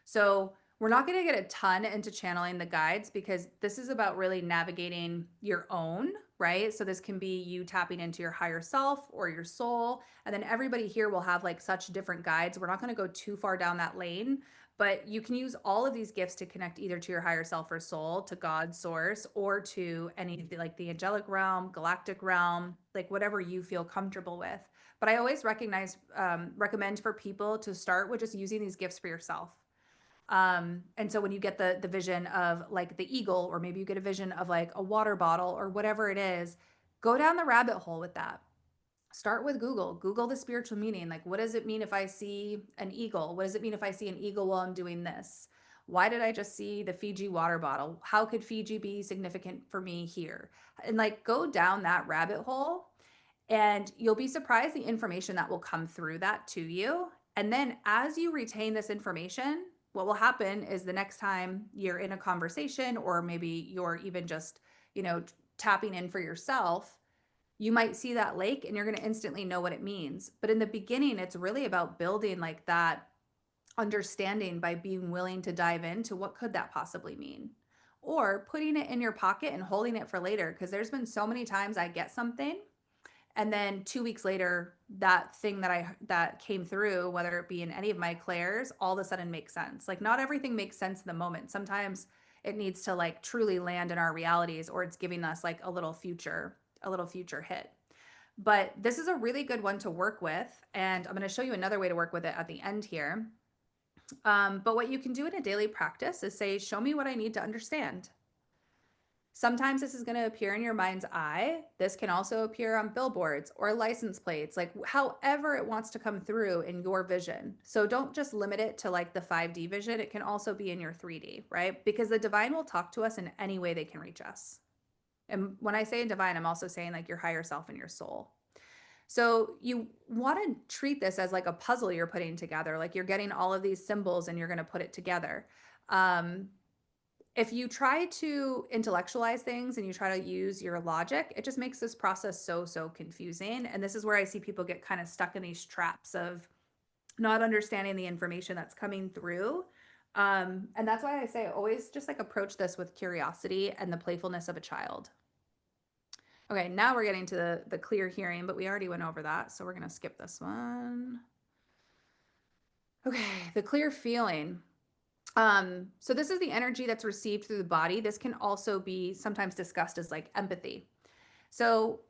So we're not going to get a ton into channeling the guides because this is about really navigating your own, right? So this can be you tapping into your higher self or your soul. And then everybody here will have like such different guides. We're not going to go too far down that lane, but you can use all of these gifts to connect either to your higher self or soul, to God, source, or to any of the, like the angelic realm, galactic realm, like whatever you feel comfortable with. But I always recommend for people to start with just using these gifts for yourself. And so when you get the vision of like the eagle, or maybe you get a vision of like a water bottle or whatever it is, go down the rabbit hole with that. Start with Google the spiritual meaning. Like, what does it mean if I see an eagle? What does it mean if I see an eagle while I'm doing this? Why did I just see the Fiji water bottle? How could Fiji be significant for me here? And like go down that rabbit hole, and you'll be surprised the information that will come through that to you. And then as you retain this information, what will happen is the next time you're in a conversation, or maybe you're even just, tapping in for yourself, you might see that lake and you're going to instantly know what it means. But in the beginning, it's really about building like that understanding by being willing to dive into what could that possibly mean, or putting it in your pocket and holding it for later. Because there's been so many times I get something, and then 2 weeks later, that thing that came through, whether it be in any of my clairs, all of a sudden makes sense. Like not everything makes sense in the moment. Sometimes it needs to like truly land in our realities, or it's giving us like a little future hit. But this is a really good one to work with. And I'm going to show you another way to work with it at the end here. But what you can do in a daily practice is say, show me what I need to understand. Sometimes this is going to appear in your mind's eye. This can also appear on billboards or license plates, like however it wants to come through in your vision. So don't just limit it to like the 5D vision. It can also be in your 3D, right? Because the divine will talk to us in any way they can reach us. And when I say divine, I'm also saying like your higher self and your soul. So you want to treat this as like a puzzle you're putting together. Like you're getting all of these symbols and you're going to put it together. If you try to intellectualize things and you try to use your logic, it just makes this process so confusing. And this is where I see people get kind of stuck in these traps of not understanding the information that's coming through. And that's why I say always just like approach this with curiosity and the playfulness of a child. Okay, now we're getting to the clear hearing, but we already went over that. So we're going to skip this one. Okay, the clear feeling. So this is the energy that's received through the body. This can also be sometimes discussed as like empathy. So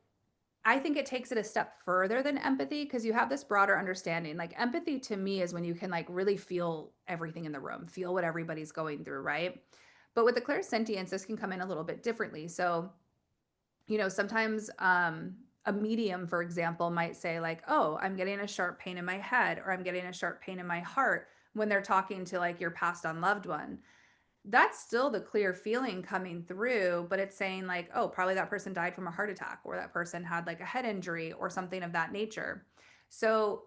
I think it takes it a step further than empathy, because you have this broader understanding. Like empathy to me is when you can like really feel everything in the room, feel what everybody's going through, right? But with the clairsentience, this can come in a little bit differently. So, sometimes a medium, for example, might say like, oh, I'm getting a sharp pain in my head, or I'm getting a sharp pain in my heart, when they're talking to like your passed on loved one. That's still the clear feeling coming through, but it's saying like, oh, probably that person died from a heart attack, or that person had like a head injury or something of that nature. So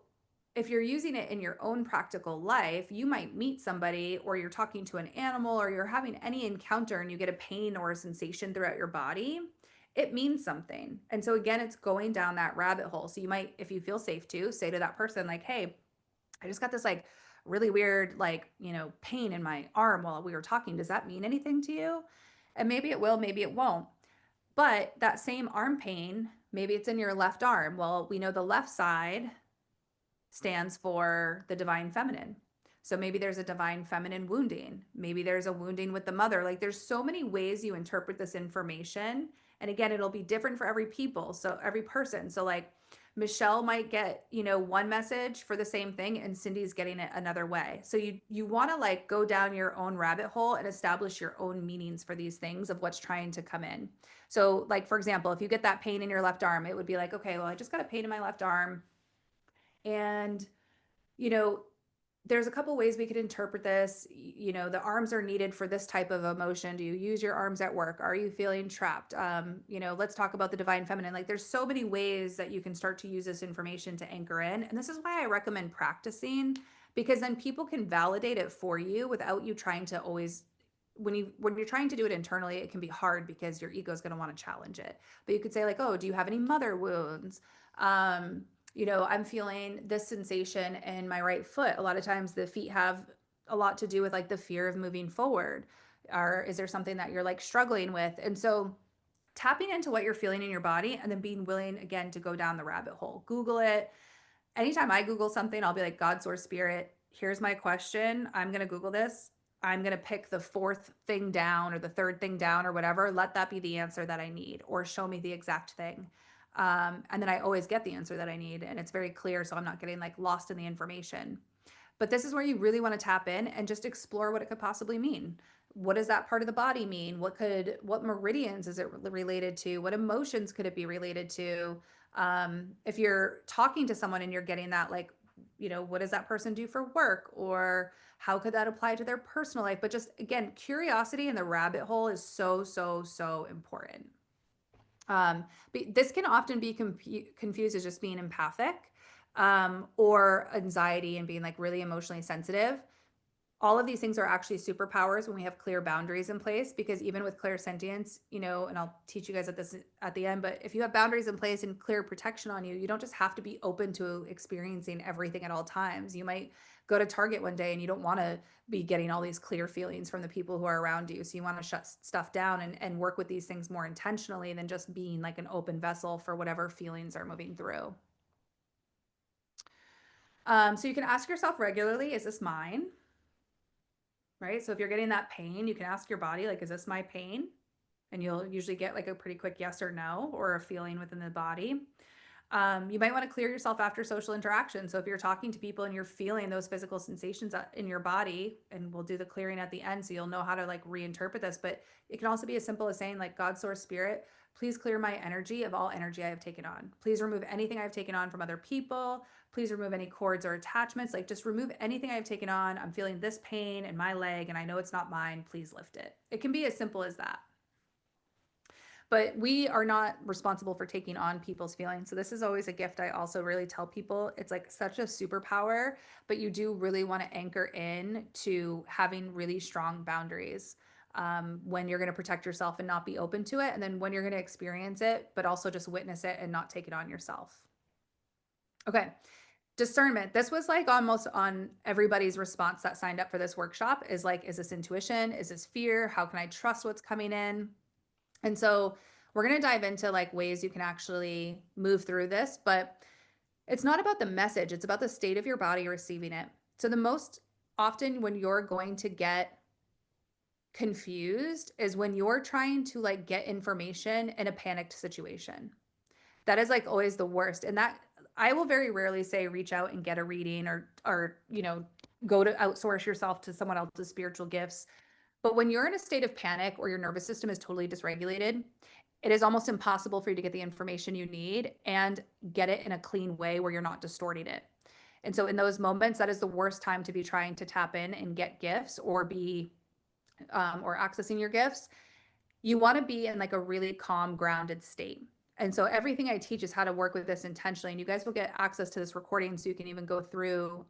if you're using it in your own practical life, you might meet somebody, or you're talking to an animal, or you're having any encounter and you get a pain or a sensation throughout your body. It means something. And so again, it's going down that rabbit hole. So you might, if you feel safe to, say to that person like, hey, I just got this like really weird, like, pain in my arm while we were talking. Does that mean anything to you? And maybe it will, maybe it won't. But that same arm pain, maybe it's in your left arm. Well, we know the left side stands for the divine feminine. So maybe there's a divine feminine wounding. Maybe there's a wounding with the mother. Like there's so many ways you interpret this information. And again, it'll be different for every people. So every person. So like Michelle might get, one message for the same thing and Cindy's getting it another way. So you want to like go down your own rabbit hole and establish your own meanings for these things of what's trying to come in. So like, for example, if you get that pain in your left arm, it would be like, okay, well, I just got a pain in my left arm. And, there's a couple ways we could interpret this. The arms are needed for this type of emotion. Do you use your arms at work? Are you feeling trapped? Let's talk about the divine feminine. Like there's so many ways that you can start to use this information to anchor in. And this is why I recommend practicing, because then people can validate it for you without you trying to always, when you're trying to do it internally, it can be hard because your ego is going to want to challenge it. But you could say like, oh, do you have any mother wounds? I'm feeling this sensation in my right foot. A lot of times the feet have a lot to do with like the fear of moving forward. Or is there something that you're like struggling with? And so tapping into what you're feeling in your body and then being willing again to go down the rabbit hole. Google it. Anytime I Google something, I'll be like, God, source, spirit, here's my question. I'm going to Google this. I'm going to pick the fourth thing down or the third thing down or whatever. Let that be the answer that I need, or show me the exact thing. And then I always get the answer that I need, and it's very clear. So I'm not getting like lost in the information. But this is where you really want to tap in and just explore what it could possibly mean. What does that part of the body mean? What meridians is it related to? What emotions could it be related to? If you're talking to someone and you're getting that, like, what does that person do for work? Or how could that apply to their personal life? But just again, curiosity in the rabbit hole is so, so, so important. But this can often be confused as just being empathic, or anxiety and being like really emotionally sensitive. All of these things are actually superpowers when we have clear boundaries in place, because even with clairsentience, and I'll teach you guys at the end, but if you have boundaries in place and clear protection on you, you don't just have to be open to experiencing everything at all times. You might go to Target one day and you don't want to be getting all these clear feelings from the people who are around you. So you want to shut stuff down and work with these things more intentionally than just being like an open vessel for whatever feelings are moving through. So you can ask yourself regularly, is this mine? Right? So if you're getting that pain, you can ask your body, like, is this my pain? And you'll usually get like a pretty quick yes or no, or a feeling within the body. You might want to clear yourself after social interaction. So if you're talking to people and you're feeling those physical sensations in your body, and we'll do the clearing at the end, so you'll know how to like reinterpret this, but it can also be as simple as saying like, God, source, spirit, please clear my energy of all energy I have taken on. Please remove anything I've taken on from other people. Please remove any cords or attachments. Like just remove anything I've taken on. I'm feeling this pain in my leg and I know it's not mine. Please lift it. It can be as simple as that. But we are not responsible for taking on people's feelings. So this is always a gift I also really tell people. It's like such a superpower, but you do really want to anchor in to having really strong boundaries when you're going to protect yourself and not be open to it. And then when you're going to experience it, but also just witness it and not take it on yourself. Okay. Discernment. This was like almost on everybody's response that signed up for this workshop, is like, is this intuition? Is this fear? How can I trust what's coming in? And so we're going to dive into like ways you can actually move through this, but it's not about the message. It's about the state of your body receiving it. So the most often when you're going to get confused is when you're trying to like get information in a panicked situation. That is like always the worst. And that I will very rarely say reach out and get a reading or go to outsource yourself to someone else's spiritual gifts. But when you're in a state of panic or your nervous system is totally dysregulated, it is almost impossible for you to get the information you need and get it in a clean way where you're not distorting it. And so in those moments, that is the worst time to be trying to tap in and get gifts or be or accessing your gifts. You want to be in like a really calm, grounded state. And so everything I teach is how to work with this intentionally. And you guys will get access to this recording so you can even go through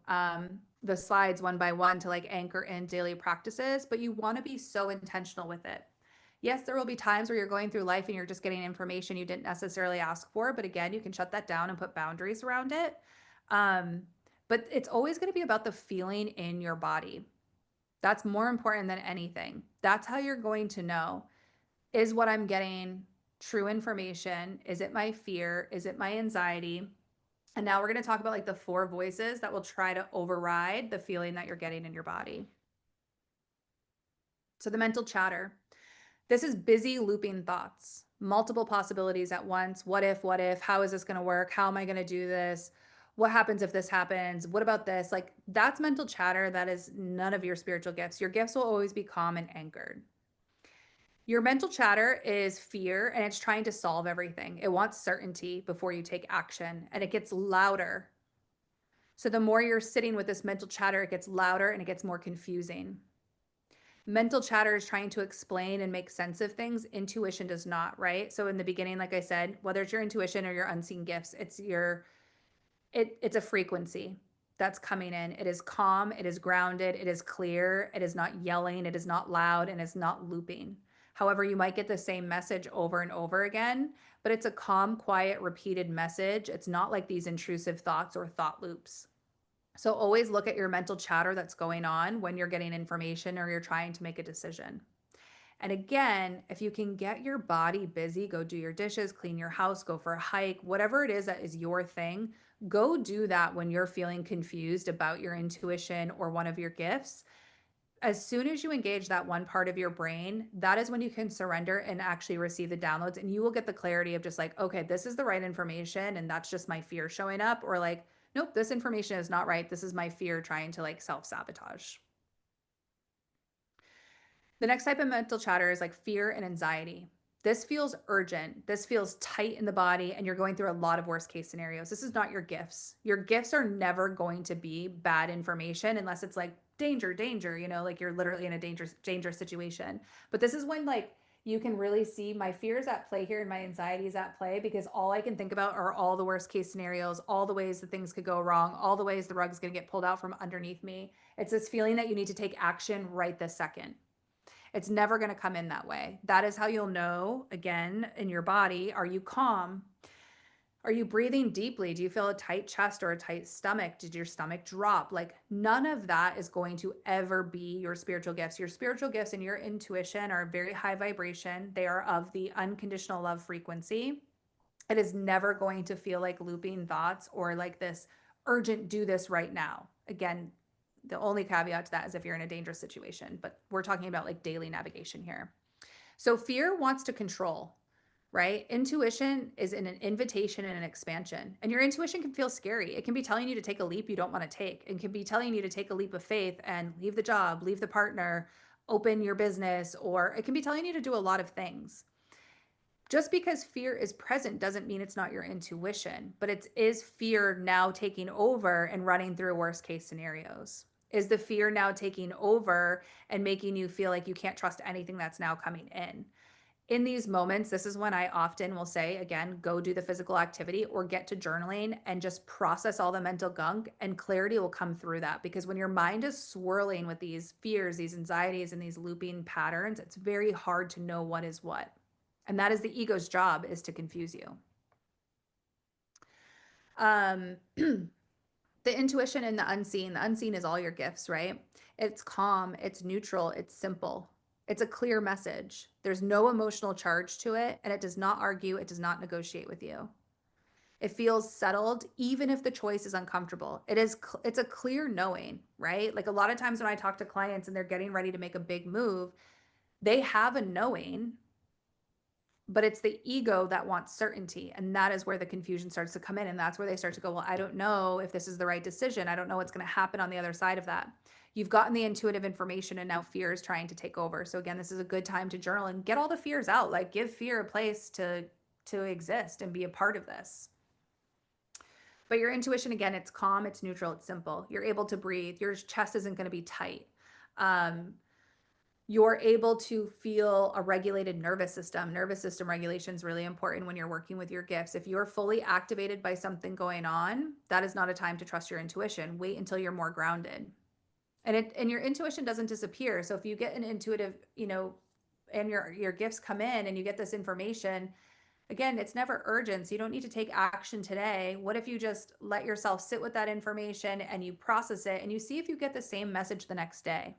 the slides one by one to like anchor in daily practices, but you want to be so intentional with it. Yes, there will be times where you're going through life and you're just getting information you didn't necessarily ask for, but again, you can shut that down and put boundaries around it. but it's always going to be about the feeling in your body. That's more important than anything. That's how you're going to know, is what I'm getting true information? Is it my fear? Is it my anxiety? And now we're going to talk about like the 4 voices that will try to override the feeling that you're getting in your body. So the mental chatter. This is busy looping thoughts, multiple possibilities at once. What if, how is this going to work? How am I going to do this? What happens if this happens? What about this? Like, that's mental chatter. That is none of your spiritual gifts. Your gifts will always be calm and anchored. Your mental chatter is fear, and it's trying to solve everything. It wants certainty before you take action, and it gets louder. So the more you're sitting with this mental chatter, it gets louder and it gets more confusing. Mental chatter is trying to explain and make sense of things. Intuition does not, right? So in the beginning, like I said, whether it's your intuition or your unseen gifts, it's a frequency that's coming in. It is calm, it is grounded, it is clear, it is not yelling, it is not loud, and it's not looping. However, you might get the same message over and over again, but it's a calm, quiet, repeated message. It's not like these intrusive thoughts or thought loops. So always look at your mental chatter that's going on when you're getting information or you're trying to make a decision. And again, if you can get your body busy, go do your dishes, clean your house, go for a hike, whatever it is that is your thing, go do that when you're feeling confused about your intuition or one of your gifts. As soon as you engage that one part of your brain, that is when you can surrender and actually receive the downloads, and you will get the clarity of just like, okay, this is the right information and that's just my fear showing up, or like, nope, this information is not right. This is my fear trying to like self-sabotage. The next type of mental chatter is like fear and anxiety. This feels urgent. This feels tight in the body, and you're going through a lot of worst case scenarios. This is not your gifts. Your gifts are never going to be bad information unless it's like danger, danger, like you're literally in a dangerous situation. But this is when like you can really see my fear is at play here and my anxiety is at play, because all I can think about are all the worst case scenarios, all the ways that things could go wrong, all the ways the rug's going to get pulled out from underneath me. It's this feeling that you need to take action right this second. It's never going to come in that way. That is how you'll know, again, in your body. Are you calm? Are you breathing deeply? Do you feel a tight chest or a tight stomach? Did your stomach drop? Like, none of that is going to ever be your spiritual gifts. Your spiritual gifts and your intuition are very high vibration. They are of the unconditional love frequency. It is never going to feel like looping thoughts or like this urgent, do this right now. Again, the only caveat to that is if you're in a dangerous situation, but we're talking about like daily navigation here. So fear wants to control, right? Intuition is an invitation and an expansion. And your intuition can feel scary. It can be telling you to take a leap you don't want to take. It can be telling you to take a leap of faith and leave the job, leave the partner, open your business, or it can be telling you to do a lot of things. Just because fear is present doesn't mean it's not your intuition, but it is fear now taking over and running through worst case scenarios. Is the fear now taking over and making you feel like you can't trust anything that's now coming in? In these moments, this is when I often will say, again, go do the physical activity or get to journaling and just process all the mental gunk, and clarity will come through that. Because when your mind is swirling with these fears, these anxieties, and these looping patterns, it's very hard to know what is what. And that is the ego's job, is to confuse you. The intuition and the unseen is all your gifts, right? It's calm, it's neutral, it's simple. It's a clear message. There's no emotional charge to it, and it does not argue, it does not negotiate with you. It feels settled, even if the choice is uncomfortable. It's a clear knowing, right? Like a lot of times when I talk to clients and they're getting ready to make a big move, they have a knowing, but it's the ego that wants certainty. And that is where the confusion starts to come in. And that's where they start to go, well, I don't know if this is the right decision. I don't know what's going to happen on the other side of that. You've gotten the intuitive information, and now fear is trying to take over. So again, this is a good time to journal and get all the fears out. Like, give fear a place to exist and be a part of this. But your intuition, again, it's calm, it's neutral, it's simple. You're able to breathe. Your chest isn't going to be tight. You're able to feel a regulated nervous system. Nervous system regulation is really important when you're working with your gifts. If you're fully activated by something going on, that is not a time to trust your intuition. Wait until you're more grounded. And your intuition doesn't disappear. So if you get an intuitive, and your gifts come in and you get this information, Again, it's never urgent, so you don't need to take action today. What if you just let yourself sit with that information and you process it and you see if you get the same message the next day?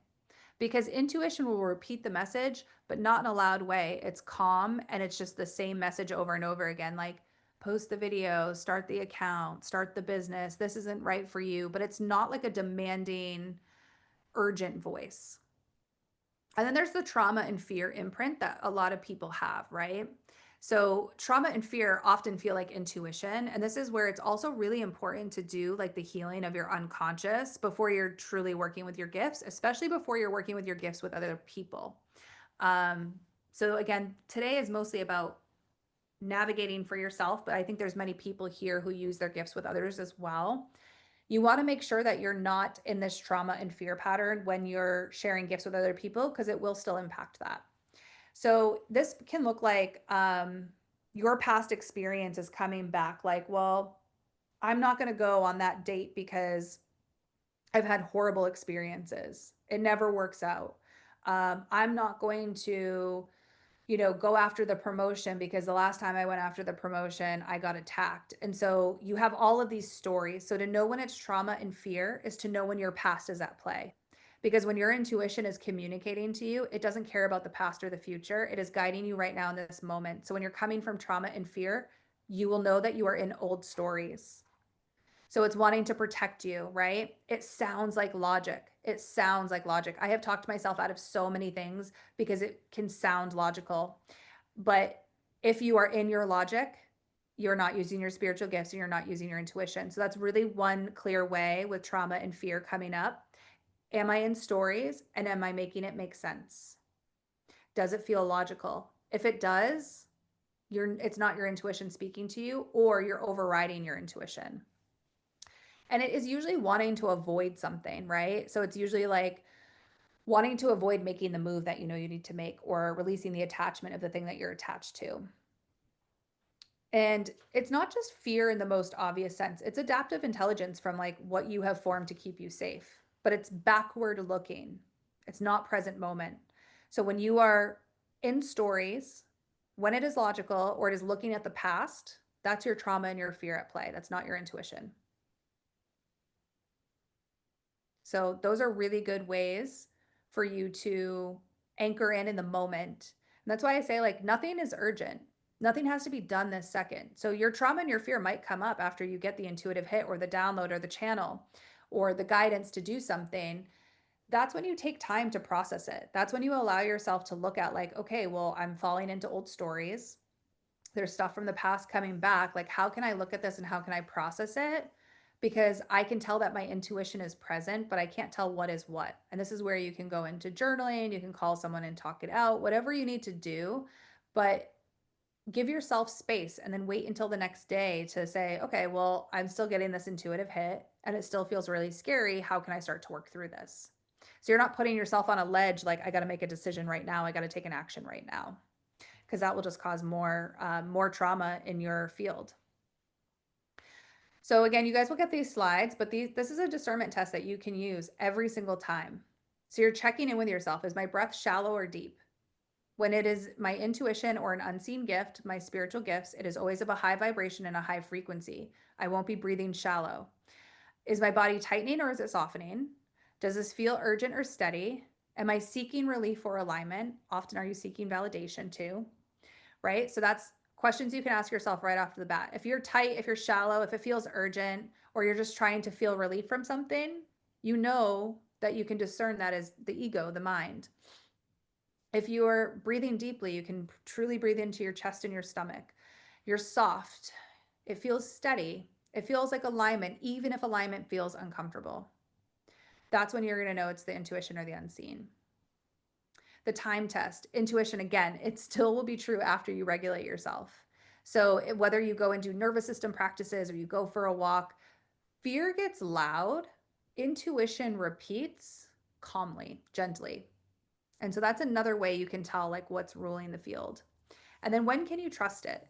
Because intuition will repeat the message, but not in a loud way. It's calm and it's just the same message over and over again. Like, post the video, start the account, start the business. This isn't right for you, but it's not like a demanding, urgent voice. And then there's the trauma and fear imprint that a lot of people have, right? So trauma and fear often feel like intuition. And this is where it's also really important to do like the healing of your unconscious before you're truly working with your gifts, especially before you're working with your gifts with other people. So again, today is mostly about navigating for yourself, but I think there's many people here who use their gifts with others as well. You want to make sure that you're not in this trauma and fear pattern when you're sharing gifts with other people, because it will still impact that. So this can look like your past experience is coming back like, well, I'm not going to go on that date because I've had horrible experiences. It never works out. I'm not going to, go after the promotion because the last time I went after the promotion, I got attacked. And so you have all of these stories. So to know when it's trauma and fear is to know when your past is at play. Because when your intuition is communicating to you, it doesn't care about the past or the future. It is guiding you right now in this moment. So when you're coming from trauma and fear, you will know that you are in old stories. So it's wanting to protect you, right? It sounds like logic. It sounds like logic. I have talked myself out of so many things because it can sound logical. But if you are in your logic, you're not using your spiritual gifts and you're not using your intuition. So that's really one clear way with trauma and fear coming up. Am I in stories and am I making it make sense? Does it feel logical? If it does, it's not your intuition speaking to you, or you're overriding your intuition. And it is usually wanting to avoid something, right? So it's usually like wanting to avoid making the move that you know you need to make, or releasing the attachment of the thing that you're attached to. And it's not just fear in the most obvious sense. It's adaptive intelligence from like what you have formed to keep you safe, but it's backward looking. It's not present moment. So when you are in stories, when it is logical or it is looking at the past, that's your trauma and your fear at play. That's not your intuition. So those are really good ways for you to anchor in the moment. And that's why I say like nothing is urgent. Nothing has to be done this second. So your trauma and your fear might come up after you get the intuitive hit or the download or the channel or the guidance to do something. That's when you take time to process it. That's when you allow yourself to look at like, okay, well, I'm falling into old stories. There's stuff from the past coming back. Like, how can I look at this and how can I process it? Because I can tell that my intuition is present, but I can't tell what is what. And this is where you can go into journaling, you can call someone and talk it out, whatever you need to do. But give yourself space and then wait until the next day to say, okay, well, I'm still getting this intuitive hit and it still feels really scary. How can I start to work through this? So you're not putting yourself on a ledge like, I got to make a decision right now. I got to take an action right now, because that will just cause more trauma in your field. So again, you guys will get these slides, but this is a discernment test that you can use every single time. So you're checking in with yourself. Is my breath shallow or deep? When it is my intuition or an unseen gift, my spiritual gifts, it is always of a high vibration and a high frequency. I won't be breathing shallow. Is my body tightening or is it softening? Does this feel urgent or steady? Am I seeking relief or alignment? Often are you seeking validation too? Right? So that's questions you can ask yourself right off the bat. If you're tight, if you're shallow, if it feels urgent, or you're just trying to feel relief from something, you know that you can discern that as the ego, the mind. If you're breathing deeply, you can truly breathe into your chest and your stomach. You're soft. It feels steady. It feels like alignment, even if alignment feels uncomfortable. That's when you're going to know it's the intuition or the unseen. The time test, intuition, again, it still will be true after you regulate yourself. So whether you go and do nervous system practices or you go for a walk, fear gets loud, intuition repeats calmly, gently. And so that's another way you can tell like what's ruling the field. And then when can you trust it?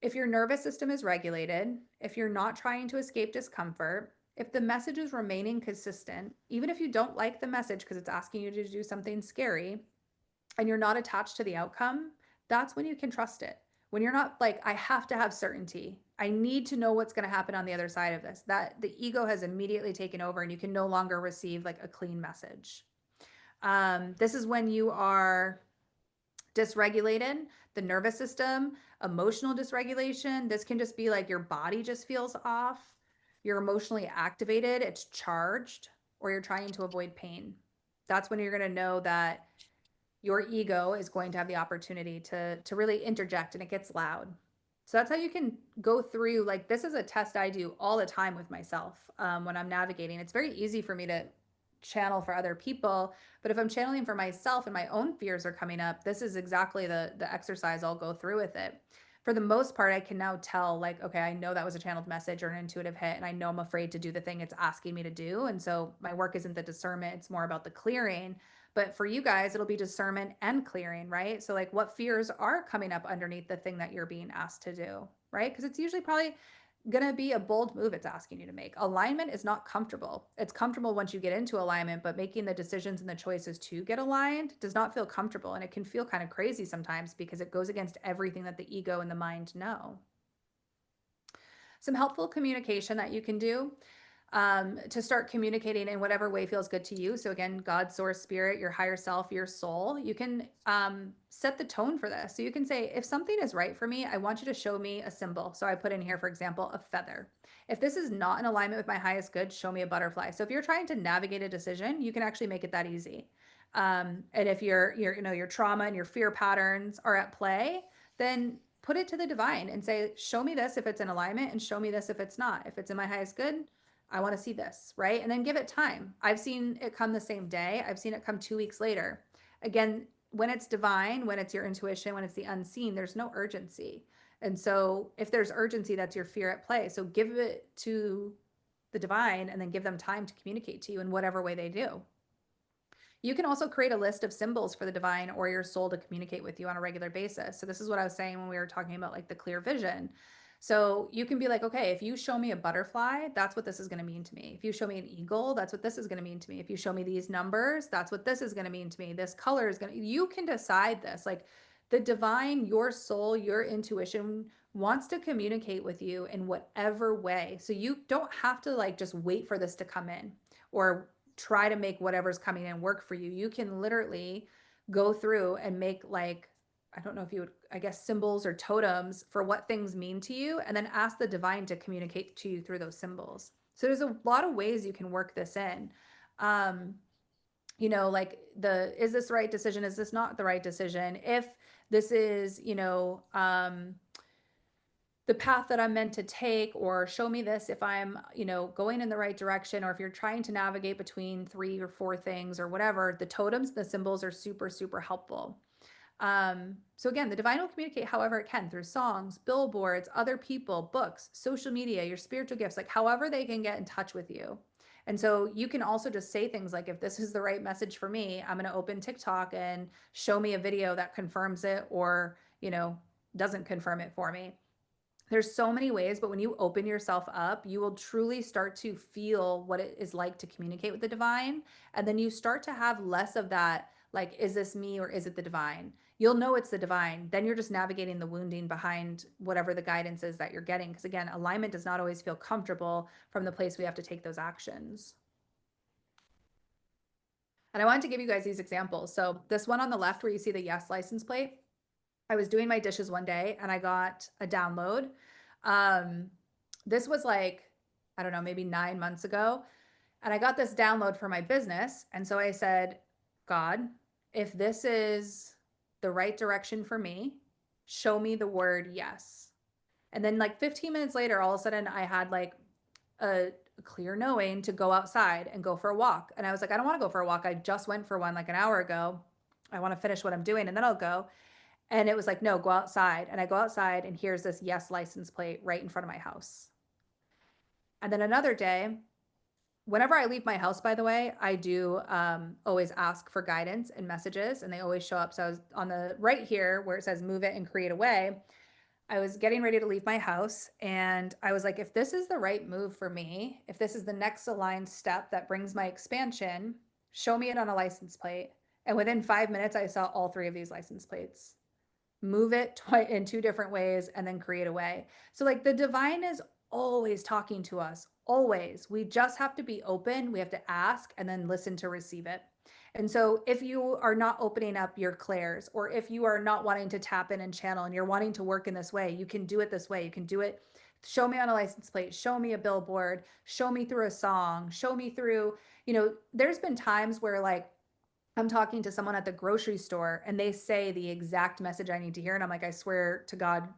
If your nervous system is regulated, if you're not trying to escape discomfort, if the message is remaining consistent, even if you don't like the message because it's asking you to do something scary and you're not attached to the outcome, that's when you can trust it. when you're not like, I have to have certainty. I need to know what's going to happen on the other side of this. That the ego has immediately taken over and you can no longer receive like a clean message. This is when you are dysregulated, the nervous system, emotional dysregulation. This can just be like your body just feels off. You're emotionally activated, it's charged, or you're trying to avoid pain. That's when you're going to know that your ego is going to have the opportunity to really interject and it gets loud. So that's how you can go through, like, this is a test I do all the time with myself when I'm navigating. It's very easy for me to channel for other people, but if I'm channeling for myself and my own fears are coming up, this is exactly the exercise I'll go through with it. For the most part, I can now tell, like, okay, I know that was a channeled message or an intuitive hit, and I know I'm afraid to do the thing it's asking me to do. And so my work isn't the discernment, it's more about the clearing. But for you guys, it'll be discernment and clearing, right? So, like, what fears are coming up underneath the thing that you're being asked to do, right? Because it's usually probably going to be a bold move it's asking you to make. Alignment is not comfortable. It's comfortable once you get into alignment, but making the decisions and the choices to get aligned does not feel comfortable. And it can feel kind of crazy sometimes because it goes against everything that the ego and the mind know. Some helpful communication that you can do to start communicating in whatever way feels good to you. So again, God, source, spirit, your higher self, your soul, you can set the tone for this. So you can say, if something is right for me, I want you to show me a symbol. So I put in here, for example, a feather. If this is not in alignment with my highest good, show me a butterfly. So if you're trying to navigate a decision, you can actually make it that easy. And if your trauma and your fear patterns are at play, then put it to the divine and say, show me this if it's in alignment, and show me this if it's not. If it's in my highest good, I want to see this, right? And then give it time. I've seen it come the same day. I've seen it come 2 weeks later. Again, when it's divine, when it's your intuition, when it's the unseen, there's no urgency. And so if there's urgency, that's your fear at play. So give it to the divine and then give them time to communicate to you in whatever way they do. You can also create a list of symbols for the divine or your soul to communicate with you on a regular basis. So this is what I was saying when we were talking about like the clear vision. So you can be like, okay, if you show me a butterfly, that's what this is going to mean to me. If you show me an eagle, that's what this is going to mean to me. If you show me these numbers, that's what this is going to mean to me. This color is going to, you can decide this. Like the divine, your soul, your intuition wants to communicate with you in whatever way. So you don't have to like just wait for this to come in or try to make whatever's coming in work for you. You can literally go through and make like, I don't know if you would, I guess, symbols or totems for what things mean to you, and then ask the divine to communicate to you through those symbols. So there's a lot of ways you can work this in. Like is this the right decision? Is this not the right decision? If this is, the path that I'm meant to take, or show me this if I'm, going in the right direction, or if you're trying to navigate between 3 or 4 things or whatever, the totems, the symbols are super, super helpful. So again, the divine will communicate however it can through songs, billboards, other people, books, social media, your spiritual gifts, like however they can get in touch with you. And so you can also just say things like, if this is the right message for me, I'm going to open TikTok and show me a video that confirms it or, doesn't confirm it for me. There's so many ways, but when you open yourself up, you will truly start to feel what it is like to communicate with the divine. And then you start to have less of that, like, is this me or is it the divine? You'll know it's the divine. Then you're just navigating the wounding behind whatever the guidance is that you're getting. Because again, alignment does not always feel comfortable from the place we have to take those actions. And I wanted to give you guys these examples. So this one on the left where you see the yes license plate, I was doing my dishes one day and I got a download. This was like, I don't know, maybe 9 months ago. And I got this download for my business. And so I said, God, if this is the right direction for me, show me the word yes. And then like 15 minutes later, all of a sudden I had like a clear knowing to go outside and go for a walk. And I was like, I don't want to go for a walk. I just went for one like an hour ago. I want to finish what I'm doing and then I'll go. And it was like, no, go outside. And I go outside and here's this yes license plate right in front of my house. And then another day, whenever I leave my house, by the way, I do always ask for guidance and messages, and they always show up. So I was on the right here where it says move it and create a way. I was getting ready to leave my house and I was like, if this is the right move for me, if this is the next aligned step that brings my expansion, show me it on a license plate. And within 5 minutes, I saw all 3 of these license plates. move it in two different ways, and then create a way. So like the divine is always talking to us, always. We just have to be open. We have to ask and then listen to receive it. And so if you are not opening up your clairs, or if you are not wanting to tap in and channel and you're wanting to work in this way, you can do it this way. You can do it. Show me on a license plate, show me a billboard, show me through a song, show me through, there's been times where like I'm talking to someone at the grocery store and they say the exact message I need to hear. And I'm like, I swear to God,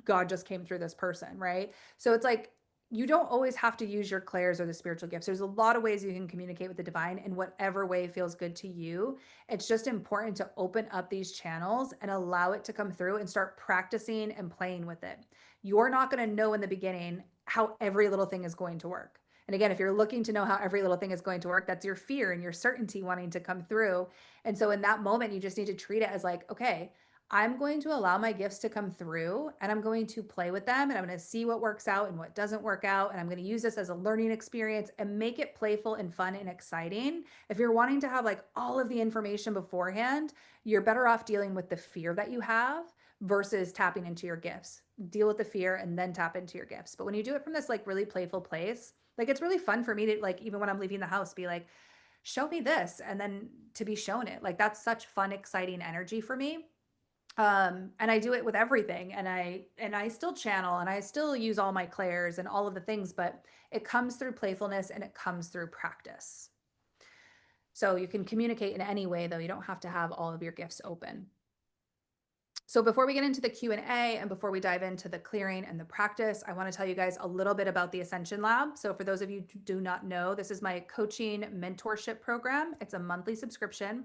God just came through this person, right? So it's like, you don't always have to use your clairs or the spiritual gifts. There's a lot of ways you can communicate with the divine in whatever way feels good to you. It's just important to open up these channels and allow it to come through and start practicing and playing with it. You're not going to know in the beginning how every little thing is going to work. And again, if you're looking to know how every little thing is going to work, that's your fear and your certainty wanting to come through. And so in that moment, you just need to treat it as like, okay, I'm going to allow my gifts to come through and I'm going to play with them and I'm going to see what works out and what doesn't work out. And I'm going to use this as a learning experience and make it playful and fun and exciting. If you're wanting to have like all of the information beforehand, you're better off dealing with the fear that you have versus tapping into your gifts. Deal with the fear and then tap into your gifts. But when you do it from this like really playful place, like it's really fun for me to like, even when I'm leaving the house, be like, show me this, and then to be shown it. Like that's such fun, exciting energy for me. And I do it with everything, and I still channel and I still use all my clairs and all of the things, but it comes through playfulness and it comes through practice. So you can communicate in any way though. You don't have to have all of your gifts open. So before we get into the Q&A and before we dive into the clearing and the practice, I want to tell you guys a little bit about the Ascension Lab. So for those of you who do not know, this is my coaching mentorship program. It's a monthly subscription.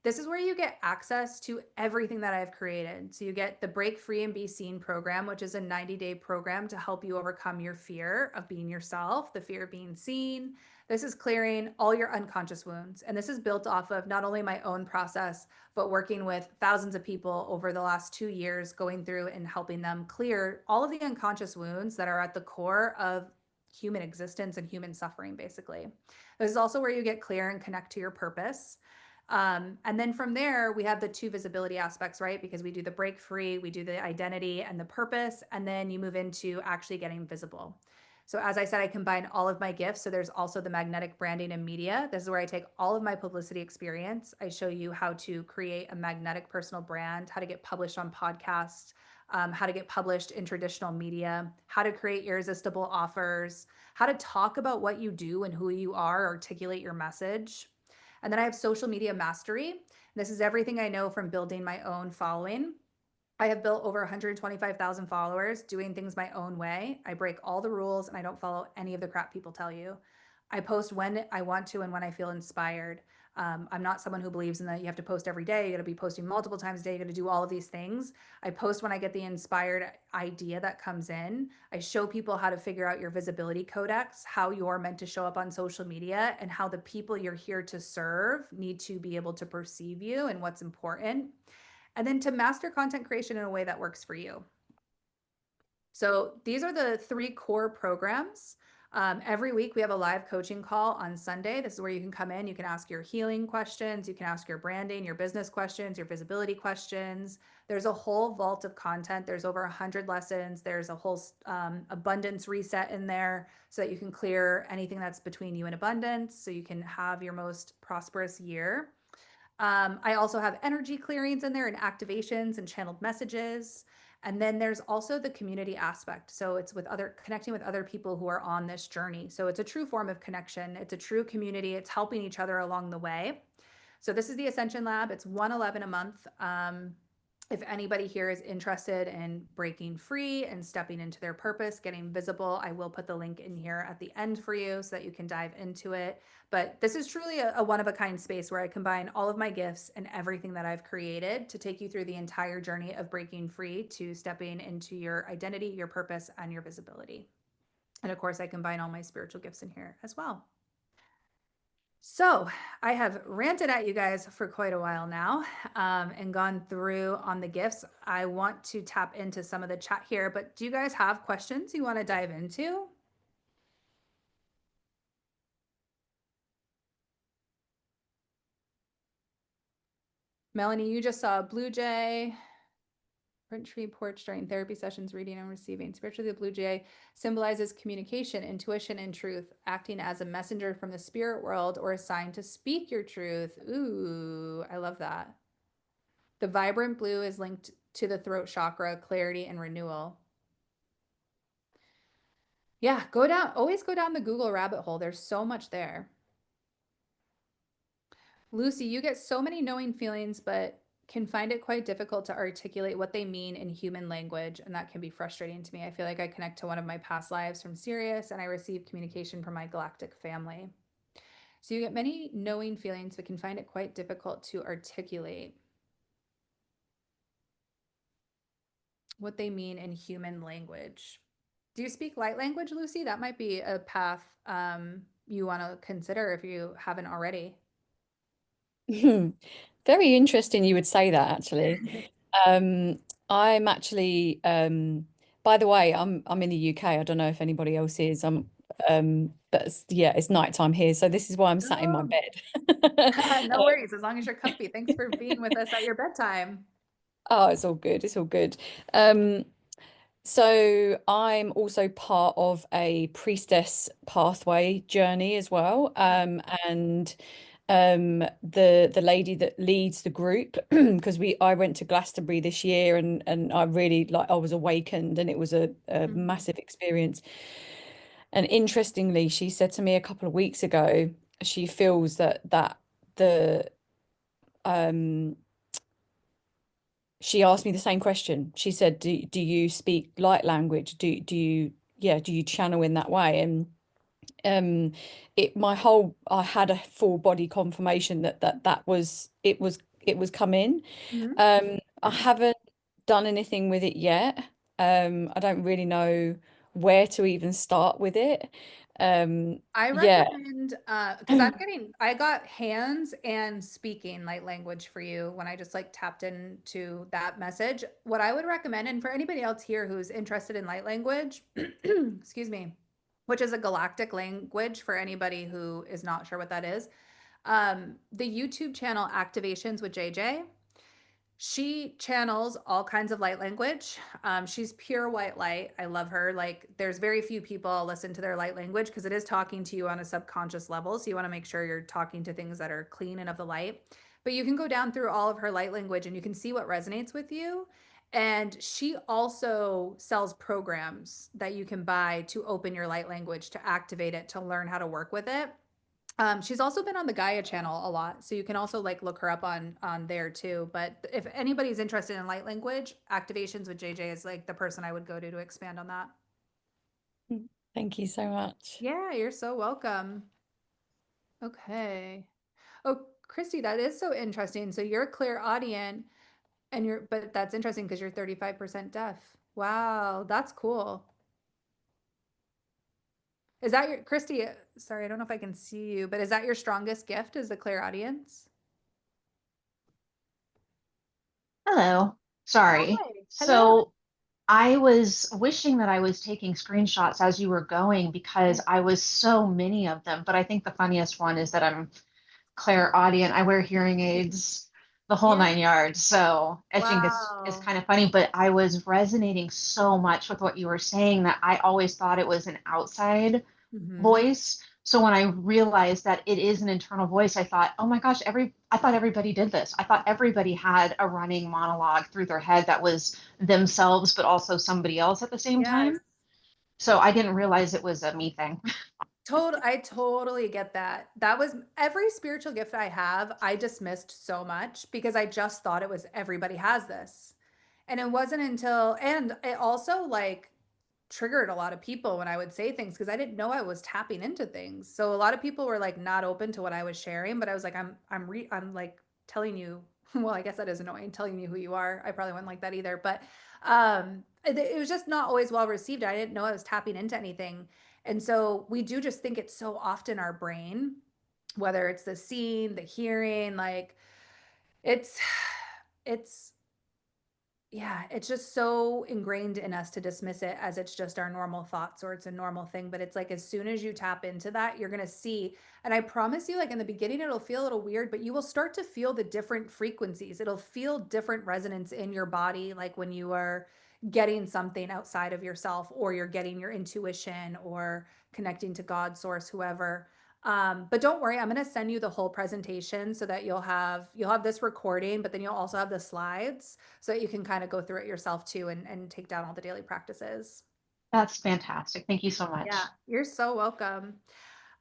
This is where you get access to everything that I've created. So you get the Break Free and Be Seen program, which is a 90-day program to help you overcome your fear of being yourself, the fear of being seen. This is clearing all your unconscious wounds. And this is built off of not only my own process, but working with thousands of people over the last 2 years, going through and helping them clear all of the unconscious wounds that are at the core of human existence and human suffering, basically. This is also where you get clear and connect to your purpose. And then from there, we have the 2 visibility aspects, right? Because we do the break free, we do the identity and the purpose, and then you move into actually getting visible. So as I said, I combine all of my gifts. So there's also the magnetic branding and media. This is where I take all of my publicity experience. I show you how to create a magnetic personal brand, how to get published on podcasts, how to get published in traditional media, how to create irresistible offers, how to talk about what you do and who you are, articulate your message. And then I have social media mastery. This is everything I know from building my own following. I have built over 125,000 followers doing things my own way. I break all the rules and I don't follow any of the crap people tell you. I post when I want to and when I feel inspired. I'm not someone who believes in that you have to post every day. You got to be posting multiple times a day. You got to do all of these things. I post when I get the inspired idea that comes in. I show people how to figure out your visibility codex, how you're meant to show up on social media, and how the people you're here to serve need to be able to perceive you and what's important. And then to master content creation in a way that works for you. So these are the 3 core programs. Every week we have a live coaching call on Sunday. This is where you can come in, you can ask your healing questions, you can ask your branding, your business questions, your visibility questions. There's a whole vault of content. There's over 100 lessons. There's a whole abundance reset in there so that you can clear anything that's between you and abundance so you can have your most prosperous year. I also have energy clearings in there and activations and channeled messages. And then there's also the community aspect. So it's with connecting with other people who are on this journey. So it's a true form of connection. It's a true community. It's helping each other along the way. So this is the Ascension Lab. It's $111 a month. If anybody here is interested in breaking free and stepping into their purpose, getting visible, I will put the link in here at the end for you so that you can dive into it. But this is truly a one-of-a-kind space where I combine all of my gifts and everything that I've created to take you through the entire journey of breaking free to stepping into your identity, your purpose, and your visibility. And of course, I combine all my spiritual gifts in here as well. So I have ranted at you guys for quite a while now and gone through on the gifts. I want to tap into some of the chat here, but do you guys have questions you want to dive into? Melanie, you just saw a blue jay. Front tree porch during therapy sessions, reading and receiving. Spiritually, the blue jay symbolizes communication, intuition, and truth, acting as a messenger from the spirit world or a sign to speak your truth. Ooh, I love that. The vibrant blue is linked to the throat chakra, clarity, and renewal. Yeah, always go down the Google rabbit hole. There's so much there. Lucy, you get so many knowing feelings, but can find it quite difficult to articulate what they mean in human language, and that can be frustrating to me. I feel like I connect to one of my past lives from Sirius, and I receive communication from my galactic family. So you get many knowing feelings, but can find it quite difficult to articulate what they mean in human language. Do you speak light language, Lucy? That might be a path you want to consider if you haven't already. Very interesting you would say that, actually. I'm actually, by the way, I'm in the UK. I don't know if anybody else is. But yeah, it's nighttime here, so this is why I'm sat in my Oh. bed. No worries, as long as you're comfy. Thanks for being with us at your bedtime. Oh, it's all good. It's all good. So I'm also part of a priestess pathway journey as well. And the lady that leads the group, because I went to Glastonbury this year, and I really, like, I was awakened, and it was a massive experience. And interestingly, she said to me a couple of weeks ago, she feels that the she asked me the same question. She said, do you speak light language? Do you channel in that way? And I had a full body confirmation that was coming. Mhm. I haven't done anything with it yet. I don't really know where to even start with it. I Yeah. recommend because I got hands and speaking light language for you when I just like tapped into that message. What I would recommend, and for anybody else here who's interested in light language, excuse me, which is a galactic language for anybody who is not sure what that is, the YouTube channel Activations with JJ. She channels all kinds of light language. She's pure white light. I love her. Like, there's very few people listen to their light language because it is talking to you on a subconscious level. So you want to make sure you're talking to things that are clean and of the light. But you can go down through all of her light language and you can see what resonates with you. And she also sells programs that you can buy to open your light language, to activate it, to learn how to work with it. She's also been on the Gaia channel a lot, so you can also like look her up on there too. But if anybody's interested in light language, Activations with JJ is like the person I would go to expand on that. Thank you so much. Yeah, you're so welcome. Okay. Oh, Christy, that is so interesting. So you're clairaudient and but that's interesting because you're 35% deaf. Wow, that's cool. Is that Christy, sorry, I don't know if I can see you, but is that your strongest gift, is the clairaudience? Hello. Sorry. Hi. Hello. So I was wishing that I was taking screenshots as you were going because I was so many of them. But I think the funniest one is that I'm clairaudient. I wear hearing aids, the whole Yeah. 9 yards. So I think it's Wow. kind of funny. But I was resonating so much with what you were saying that I always thought it was an outside voice. So when I realized that it is an internal voice, I thought, oh my gosh, I thought everybody did this. I thought everybody had a running monologue through their head that was themselves, but also somebody else at the same time. Yes. So I didn't realize it was a me thing. I totally get that. That was every spiritual gift I have, I dismissed so much because I just thought it was everybody has this. And it wasn't until, and it also like triggered a lot of people when I would say things because I didn't know I was tapping into things. So a lot of people were like not open to what I was sharing, but I was like, I'm like telling you, well, I guess that is annoying, telling you who you are. I probably wouldn't like that either, but it was just not always well received. I didn't know I was tapping into anything. And so we do just think it's so often our brain, whether it's the seeing, the hearing, like it's it's yeah, it's just so ingrained in us to dismiss it as it's just our normal thoughts or it's a normal thing. But it's like as soon as you tap into that, you're going to see. And I promise you, like in the beginning, it'll feel a little weird, but you will start to feel the different frequencies. It'll feel different resonance in your body, like when you are getting something outside of yourself or you're getting your intuition or connecting to God, source, whoever. But don't worry, I'm going to send you the whole presentation so that you'll have this recording, but then you'll also have the slides so that you can kind of go through it yourself too and take down all the daily practices. That's fantastic. Thank you so much. Yeah, you're so welcome.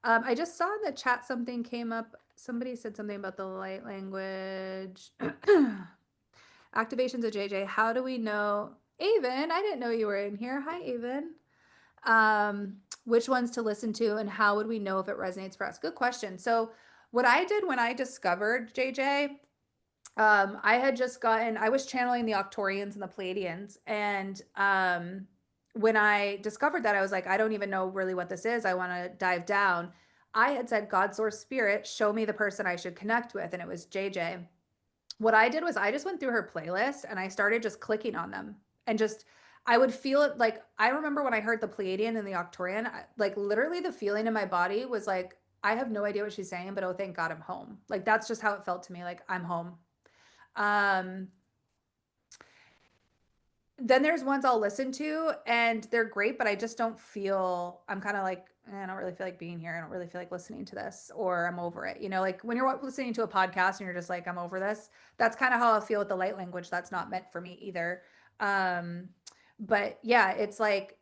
I just saw in the chat something came up. Somebody said something about the light language. Activations of JJ. How do we know? Avon, I didn't know you were in here. Hi, Avon. Which ones to listen to and how would we know if it resonates for us? Good question. So what I did when I discovered JJ, I was channeling the Octorians and the Pleiadians. And when I discovered that, I was like, I don't even know really what this is. I want to dive down. I had said, God, source, spirit, show me the person I should connect with. And it was JJ. What I did was I just went through her playlist and I started just clicking on them and just, I would feel it. Like, I remember when I heard the Pleiadian and the Octorian, like literally the feeling in my body was like, I have no idea what she's saying, but oh, thank God I'm home. Like, that's just how it felt to me. Like, I'm home. Then there's ones I'll listen to and they're great, but I just don't feel, I'm kind of like, I don't really feel like being here. I don't really feel like listening to this or I'm over it. You know, like when you're listening to a podcast and you're just like, I'm over this, that's kind of how I feel with the light language. That's not meant for me either. But yeah, it's like,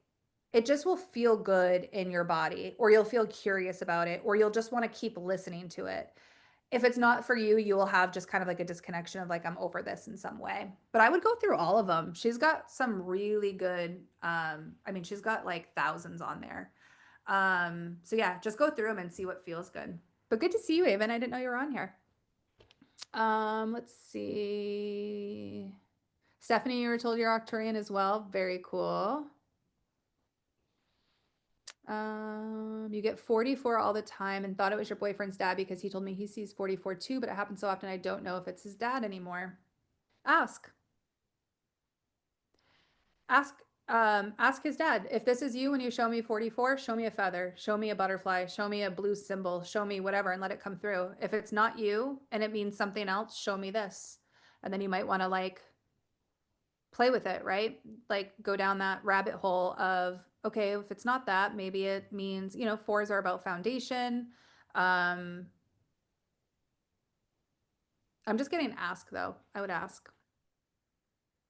it just will feel good in your body or you'll feel curious about it or you'll just want to keep listening to it. If it's not for you, you will have just kind of like a disconnection of like, I'm over this in some way. But I would go through all of them. She's got some really good, she's got like thousands on there. So yeah, just go through them and see what feels good. But good to see you, Avon. I didn't know you were on here. Let's see. Stephanie, you were told you're Octorian as well. Very cool. You get 44 all the time and thought it was your boyfriend's dad because he told me he sees 44 too, but it happens so often I don't know if it's his dad anymore. Ask. Ask his dad. If this is you when you show me 44, show me a feather, show me a butterfly, show me a blue symbol, show me whatever and let it come through. If it's not you and it means something else, show me this. And then you might want to like play with it, right? Like go down that rabbit hole of, okay, if it's not that, maybe it means, fours are about foundation. I'm just getting asked though. I would ask.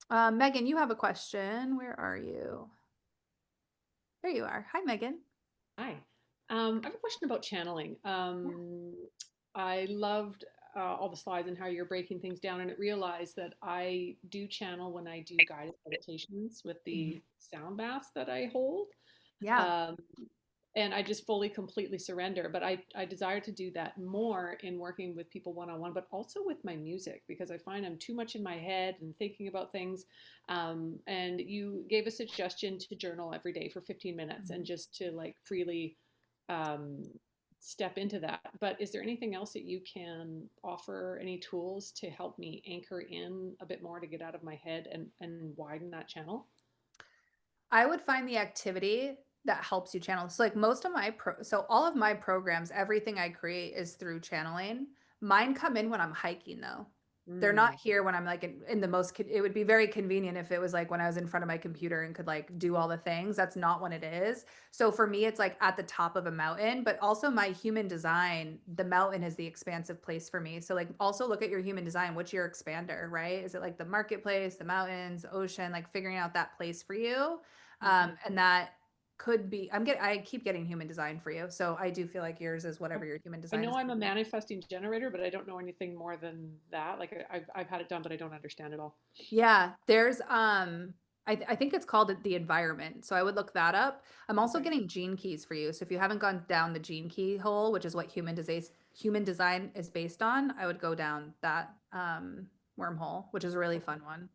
Megan, you have a question. Where are you? There you are. Hi, Megan. Hi. I have a question about channeling. I loved all the slides and how you're breaking things down, and I realized that I do channel when I do guided meditations with the sound baths that I hold. Yeah. And I just fully, completely surrender. But I desire to do that more in working with people one-on-one, but also with my music, because I find I'm too much in my head and thinking about things. And you gave a suggestion to journal every day for 15 minutes and just to like freely step into that. But is there anything else that you can offer, any tools to help me anchor in a bit more to get out of my head and widen that channel? I would find the activity that helps you channel. So like most of so all of my programs, everything I create is through channeling. Mine come in when I'm hiking though. They're not here when I'm like in the most, it would be very convenient if it was like when I was in front of my computer and could like do all the things. That's not when it is. So for me, it's like at the top of a mountain, but also my human design, the mountain is the expansive place for me. So like also look at your human design. What's your expander, right? Is it like the marketplace, the mountains, ocean, like figuring out that place for you? And that could be, I keep getting human design for you. So I do feel like yours is whatever your human I design know is. I'm a manifesting generator, but I don't know anything more than that. Like I've had it done, but I don't understand it all. Yeah, there's I think it's called the environment. So I would look that up. I'm also Okay. getting gene keys for you. So if you haven't gone down the gene key hole, which is what human design is based on, I would go down that wormhole, which is a really fun one.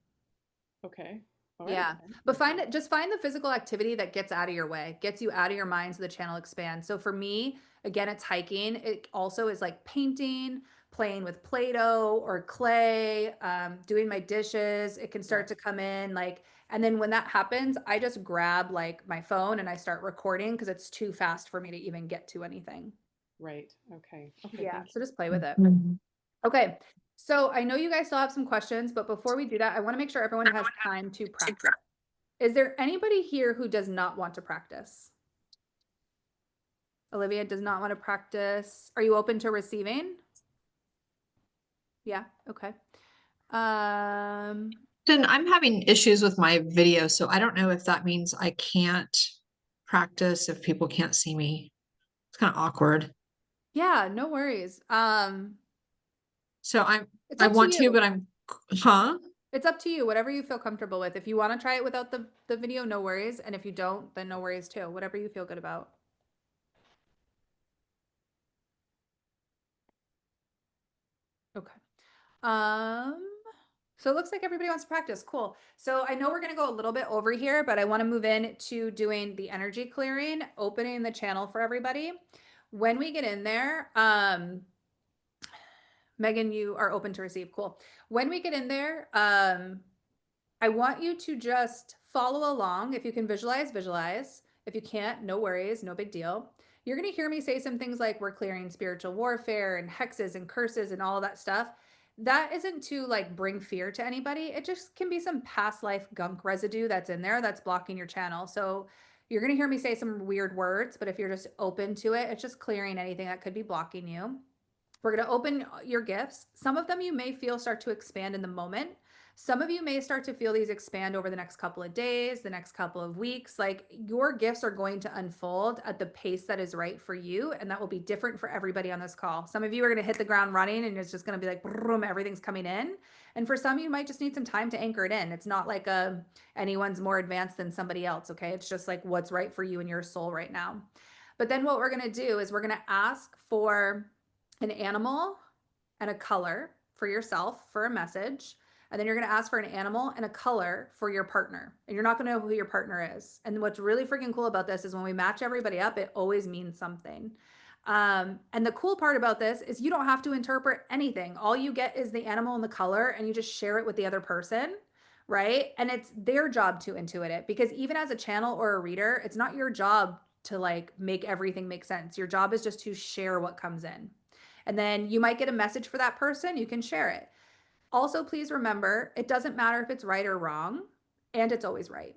Okay. All right. Yeah. But just find the physical activity that gets out of your way, gets you out of your mind so the channel expands. So for me, again, it's hiking. It also is like painting, playing with Play-Doh or clay, doing my dishes, it can start to come in like, and then when that happens, I just grab like my phone and I start recording because it's too fast for me to even get to anything. Right. Okay. Okay. Yeah, Thank so just play with it. Mhm. Okay, so I know you guys still have some questions, but before we do that, I want to make sure everyone has time to practice. Is there anybody here who does not want to practice? Olivia does not want to practice. Are you open to receiving? Yeah, okay. Then I'm having issues with my video, so I don't know if that means I can't practice if people can't see me. It's kind of awkward. Yeah, no worries. So It's I up to want to, you. but huh? It's up to you, whatever you feel comfortable with. If you want to try it without the video, no worries. And if you don't, then no worries too. Whatever you feel good about. Okay. So it looks like everybody wants to practice. Cool. So I know we're going to go a little bit over here, but I want to move in to doing the energy clearing, opening the channel for everybody. When we get in there, Megan, you are open to receive. Cool. When we get in there, I want you to just follow along. If you can visualize, visualize. If you can't, no worries, no big deal. You're going to hear me say some things like we're clearing spiritual warfare and hexes and curses and all of that stuff. That isn't to like bring fear to anybody. It just can be some past life gunk residue that's in there that's blocking your channel. So you're going to hear me say some weird words, but if you're just open to it, it's just clearing anything that could be blocking you. We're going to open your gifts. Some of them you may feel start to expand in the moment. Some of you may start to feel these expand over the next couple of days, the next couple of weeks. Like your gifts are going to unfold at the pace that is right for you. And that will be different for everybody on this call. Some of you are going to hit the ground running and it's just going to be like, boom, everything's coming in. And for some, you might just need some time to anchor it in. It's not like anyone's more advanced than somebody else. Okay. It's just like what's right for you and your soul right now. But then what we're going to do is we're going to ask for an animal and a color for yourself for a message. And then you're going to ask for an animal and a color for your partner. And you're not going to know who your partner is. And what's really freaking cool about this is when we match everybody up, it always means something. And the cool part about this is you don't have to interpret anything. All you get is the animal and the color, and you just share it with the other person, right? And it's their job to intuit it, because even as a channel or a reader, it's not your job to like make everything make sense. Your job is just to share what comes in. And then you might get a message for that person. You can share it. Also, please remember, it doesn't matter if it's right or wrong, and it's always right.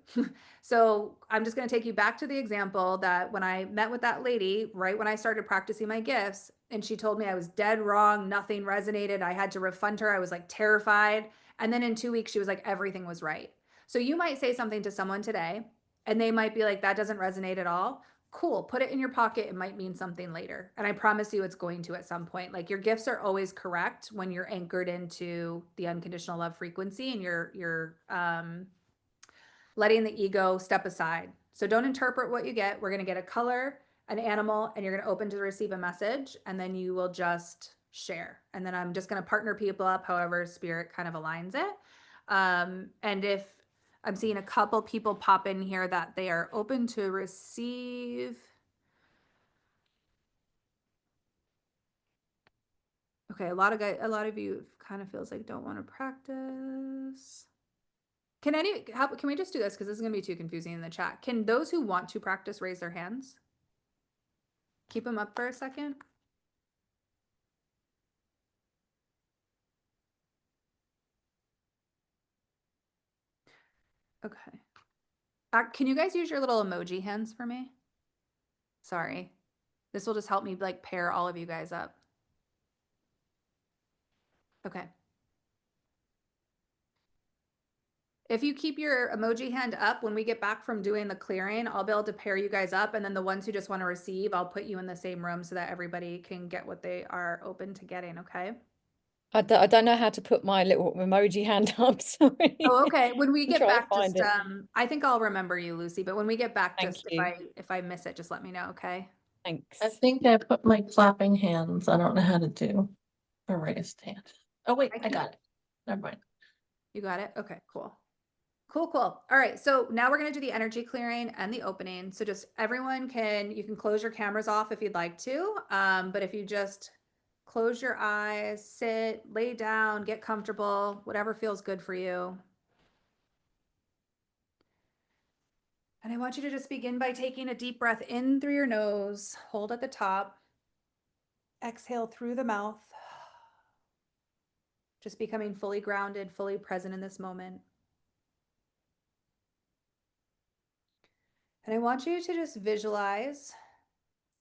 So I'm just going to take you back to the example that when I met with that lady, right when I started practicing my gifts, and she told me I was dead wrong, nothing resonated. I had to refund her. I was like terrified. And then in 2 weeks, she was like, everything was right. So you might say something to someone today, and they might be like, that doesn't resonate at all. Cool, put it in your pocket. It might mean something later. And I promise you it's going to at some point. Like your gifts are always correct when you're anchored into the unconditional love frequency and you're letting the ego step aside. So don't interpret what you get. We're going to get a color, an animal, and you're going to open to receive a message, and then you will just share. And then I'm just going to partner people up however spirit kind of aligns it. And if I'm seeing a couple people pop in here that they are open to receive. Okay, a lot of you kind of feels like don't want to practice. Can we just do this because this is going to be too confusing in the chat. Can those who want to practice raise their hands? Keep them up for a second. Okay. Can you guys use your little emoji hands for me? Sorry. This will just help me like pair all of you guys up. Okay. If you keep your emoji hand up, when we get back from doing the clearing, I'll be able to pair you guys up. And then the ones who just want to receive, I'll put you in the same room so that everybody can get what they are open to getting. Okay. I don't know how to put my little emoji hand up. Sorry. Oh, okay. When we I'm get trying to back, find just it. I think I'll remember you, Lucy. But when we get back, Thank just you. if I miss it, just let me know. Okay. Thanks. I think I put my clapping hands. I don't know how to do a raised hand. Oh wait, I got it. Never mind. You got it? Okay, cool. Cool, cool. All right, so now we're going to do the energy clearing and the opening. So just everyone you can close your cameras off if you'd like to. But if you just close your eyes, sit, lay down, get comfortable, whatever feels good for you. And I want you to just begin by taking a deep breath in through your nose, hold at the top, exhale through the mouth, just becoming fully grounded, fully present in this moment. And I want you to just visualize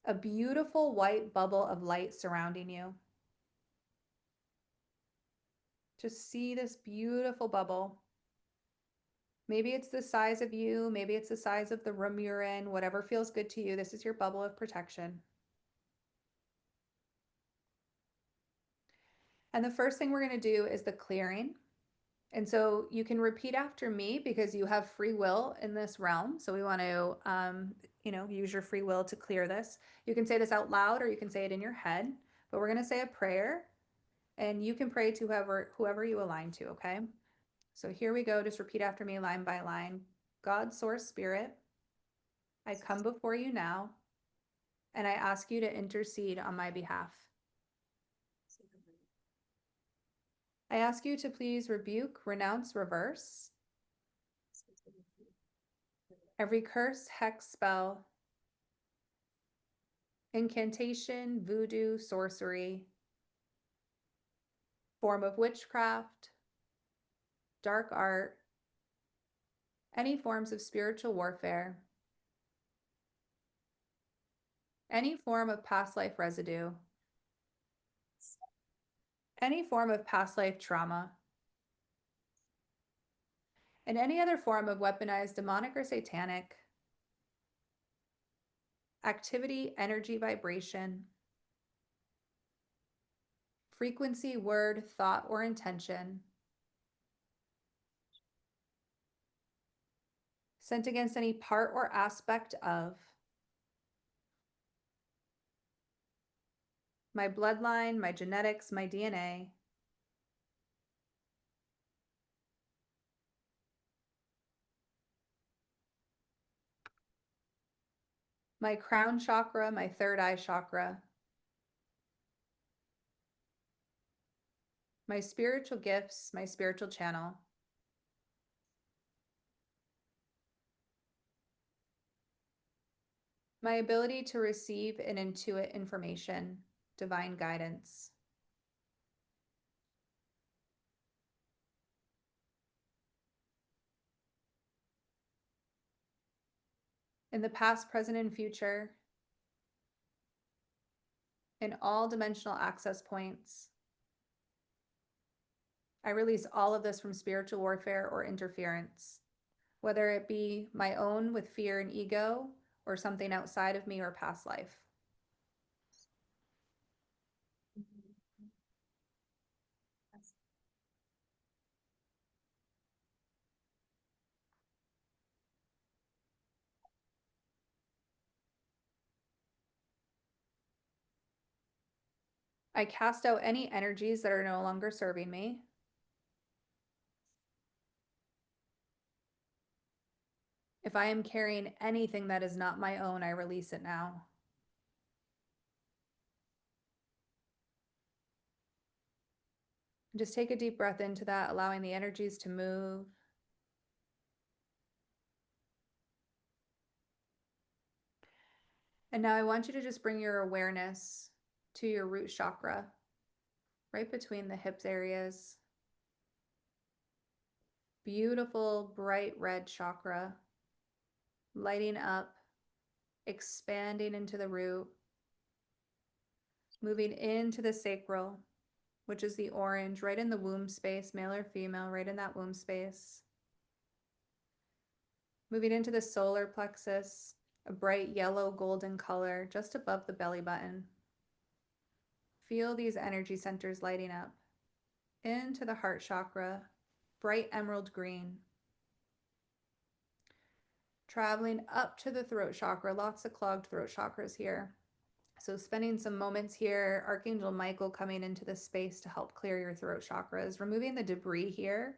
a beautiful white bubble of light surrounding you. Just see this beautiful bubble. Maybe it's the size of you, maybe it's the size of the room you're in, whatever feels good to you. This is your bubble of protection. And the first thing we're going to do is the clearing. And so you can repeat after me because you have free will in this realm. So we want to, use your free will to clear this. You can say this out loud or you can say it in your head, but we're going to say a prayer and you can pray to whoever you align to, okay? So here we go. Just repeat after me line by line. God, source, spirit, I come before you now and I ask you to intercede on my behalf. I ask you to please rebuke, renounce, reverse every curse, hex, spell, incantation, voodoo, sorcery, form of witchcraft, dark art, any forms of spiritual warfare, any form of past life residue, any form of past life trauma, and any other form of weaponized demonic or satanic activity, energy, vibration, frequency, word, thought, or intention sent against any part or aspect of my bloodline, my genetics, my DNA, my crown chakra, my third eye chakra, my spiritual gifts, my spiritual channel, my ability to receive and intuit information, divine guidance, in the past, present, and future, in all dimensional access points. I release all of this from spiritual warfare or interference, whether it be my own with fear and ego or something outside of me or past life. I cast out any energies that are no longer serving me. If I am carrying anything that is not my own, I release it now. Just take a deep breath into that, allowing the energies to move. And now I want you to just bring your awareness to your root chakra, right between the hips areas. Beautiful, bright red chakra, lighting up, expanding into the root, moving into the sacral, which is the orange, right in the womb space, male or female, right in that womb space. Moving into the solar plexus, a bright yellow golden color just above the belly button. Feel these energy centers lighting up. Into the heart chakra, bright emerald green. Traveling up to the throat chakra, lots of clogged throat chakras here. So spending some moments here, Archangel Michael coming into this space to help clear your throat chakras, removing the debris here.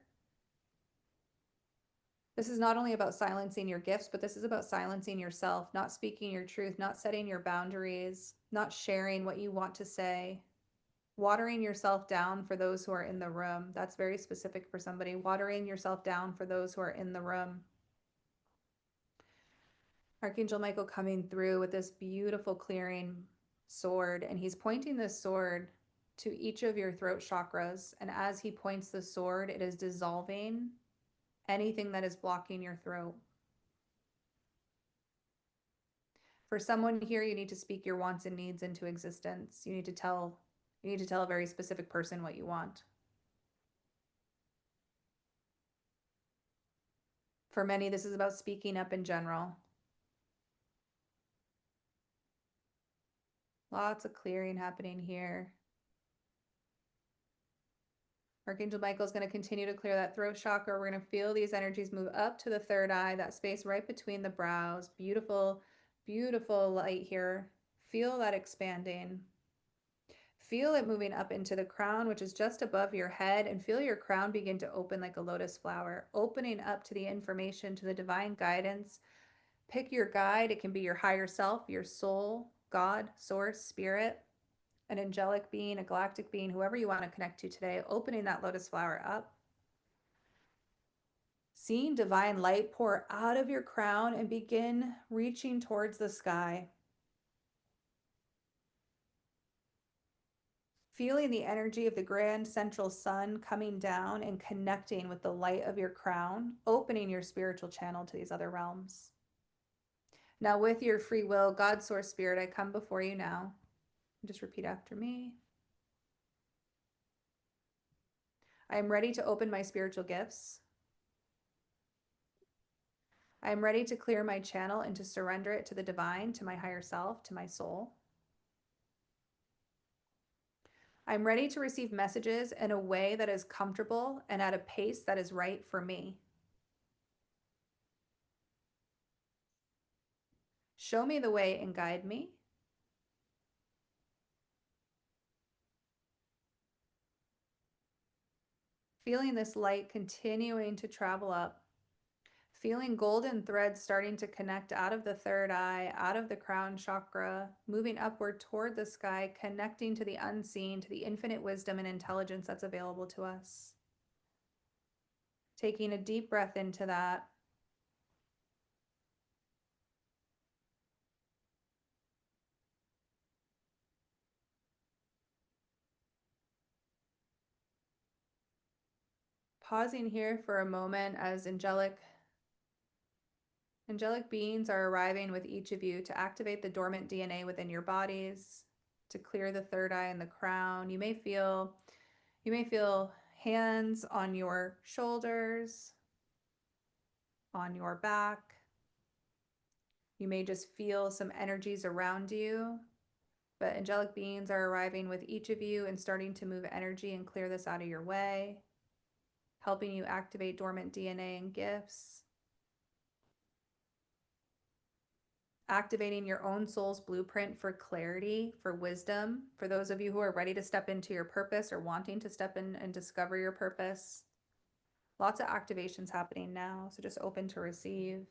This is not only about silencing your gifts, but this is about silencing yourself, not speaking your truth, not setting your boundaries, not sharing what you want to say. Watering yourself down for those who are in the room. That's very specific for somebody. Watering yourself down for those who are in the room. Archangel Michael coming through with this beautiful clearing sword, and he's pointing this sword to each of your throat chakras. And as he points the sword, it is dissolving anything that is blocking your throat. For someone here, you need to speak your wants and needs into existence. You need to tell a very specific person what you want. For many, this is about speaking up in general. Lots of clearing happening here. Archangel Michael is going to continue to clear that throat chakra. We're going to feel these energies move up to the third eye, that space right between the brows. Beautiful, beautiful light here. Feel that expanding. Feel it moving up into the crown, which is just above your head, and feel your crown begin to open like a lotus flower, opening up to the information, to the divine guidance. Pick your guide. It can be your higher self, your soul, God, source, spirit, an angelic being, a galactic being, whoever you want to connect to today, opening that lotus flower up. Seeing divine light pour out of your crown and begin reaching towards the sky. Feeling the energy of the grand central sun coming down and connecting with the light of your crown, opening your spiritual channel to these other realms. Now, with your free will, God, source, spirit, I come before you now. Just repeat after me. I am ready to open my spiritual gifts. I am ready to clear my channel and to surrender it to the divine, to my higher self, to my soul. I'm ready to receive messages in a way that is comfortable and at a pace that is right for me. Show me the way and guide me. Feeling this light continuing to travel up. Feeling golden threads starting to connect out of the third eye, out of the crown chakra, moving upward toward the sky, connecting to the unseen, to the infinite wisdom and intelligence that's available to us. Taking a deep breath into that. Pausing here for a moment as angelic beings are arriving with each of you to activate the dormant DNA within your bodies, to clear the third eye and the crown. You may feel hands on your shoulders, on your back. You may just feel some energies around you, but angelic beings are arriving with each of you and starting to move energy and clear this out of your way, helping you activate dormant DNA and gifts. Activating your own soul's blueprint for clarity, for wisdom, for those of you who are ready to step into your purpose or wanting to step in and discover your purpose. Lots of activations happening now, so just open to receive.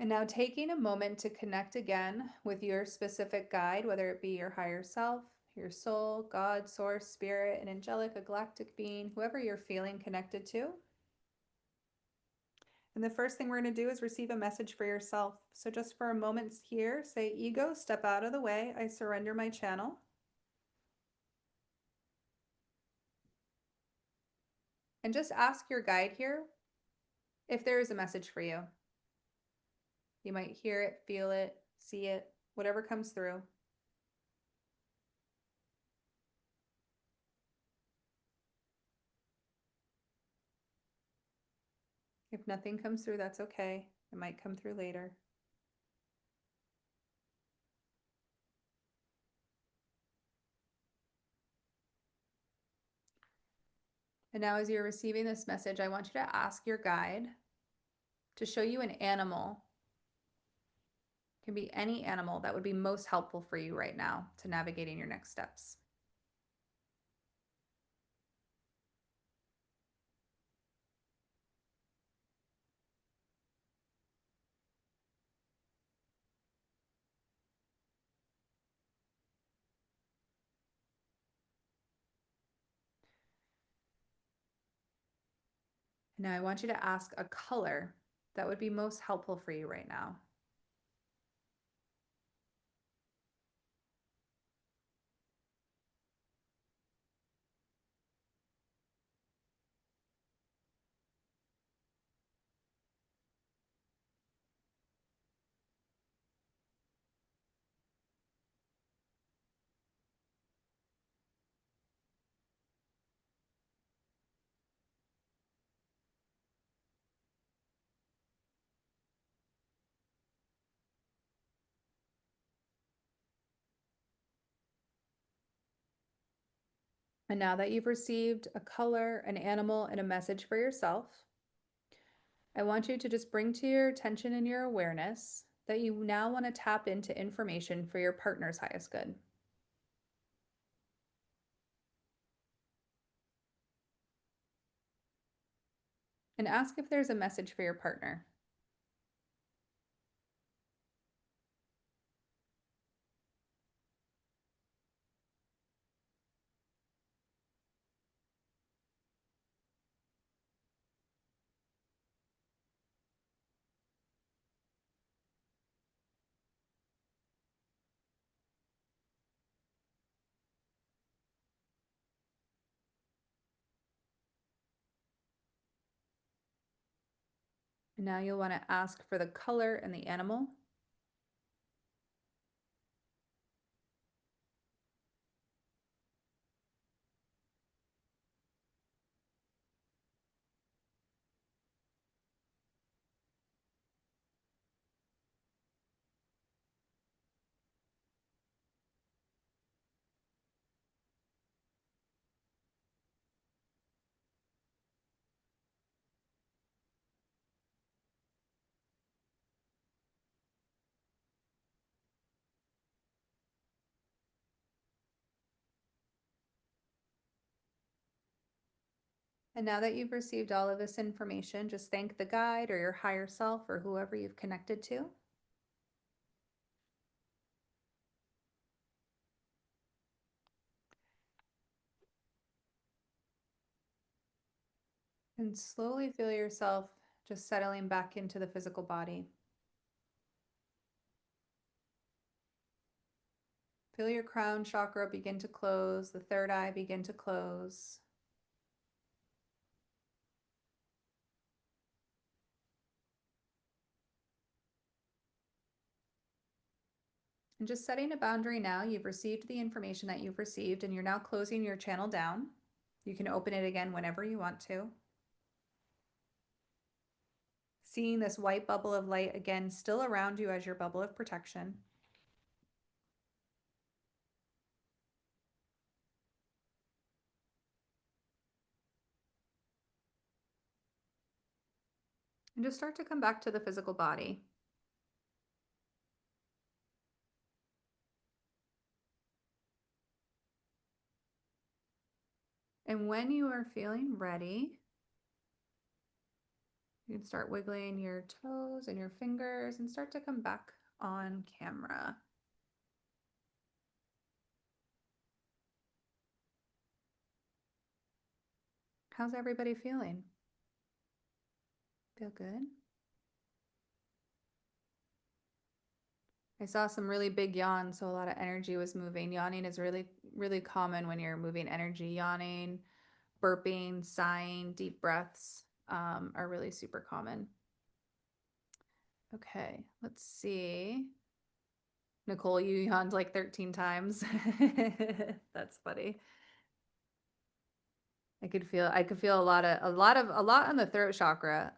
And now taking a moment to connect again with your specific guide, whether it be your higher self, your soul, God, source, spirit, an angelic, a galactic being, whoever you're feeling connected to. And the first thing we're going to do is receive a message for yourself. So just for a moment here, say, ego, step out of the way. I surrender my channel. And just ask your guide here if there is a message for you. You might hear it, feel it, see it, whatever comes through. If nothing comes through, that's okay. It might come through later. And now as you're receiving this message, I want you to ask your guide to show you an animal. It can be any animal that would be most helpful for you right now to navigating your next steps. Now I want you to ask a color that would be most helpful for you right now. And now that you've received a color, an animal, and a message for yourself, I want you to just bring to your attention and your awareness that you now want to tap into information for your partner's highest good. And ask if there's a message for your partner. And now you'll want to ask for the color and the animal. And now that you've received all of this information, just thank the guide or your higher self or whoever you've connected to. And slowly feel yourself just settling back into the physical body. Feel your crown chakra begin to close, the third eye begin to close. And just setting a boundary now, you've received the information that you've received and you're now closing your channel down. You can open it again whenever you want to. Seeing this white bubble of light again still around you as your bubble of protection. And just start to come back to the physical body. And when you are feeling ready, you can start wiggling your toes and your fingers and start to come back on camera. How's everybody feeling? Feel good? I saw some really big yawns, so a lot of energy was moving. Yawning is really, really common when you're moving energy. Yawning, burping, sighing, deep breaths are really super common. Okay, let's see. Nicole, you yawned like 13 times. That's funny. I could feel a lot on the throat chakra.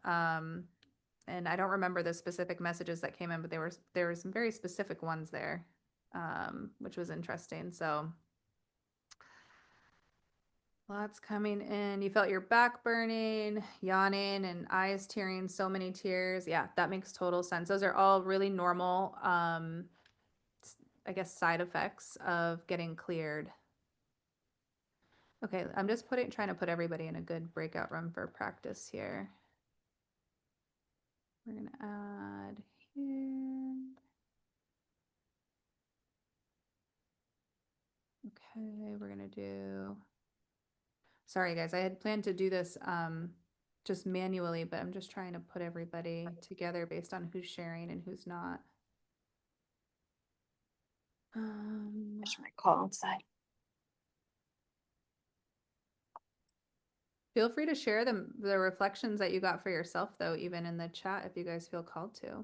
And I don't remember the specific messages that came in, but there were some very specific ones there, which was interesting. So Lots coming in. You felt your back burning, yawning, and eyes tearing, so many tears. Yeah, that makes total sense. Those are all really normal, I guess, side effects of getting cleared. Okay, I'm just trying to put everybody in a good breakout room for practice here. We're gonna add here. Okay, we're gonna do. Sorry guys, I had planned to do this just manually, but I'm just trying to put everybody together based on who's sharing and who's not. There's my call outside. Feel free to share the reflections that you got for yourself though, even in the chat if you guys feel called to.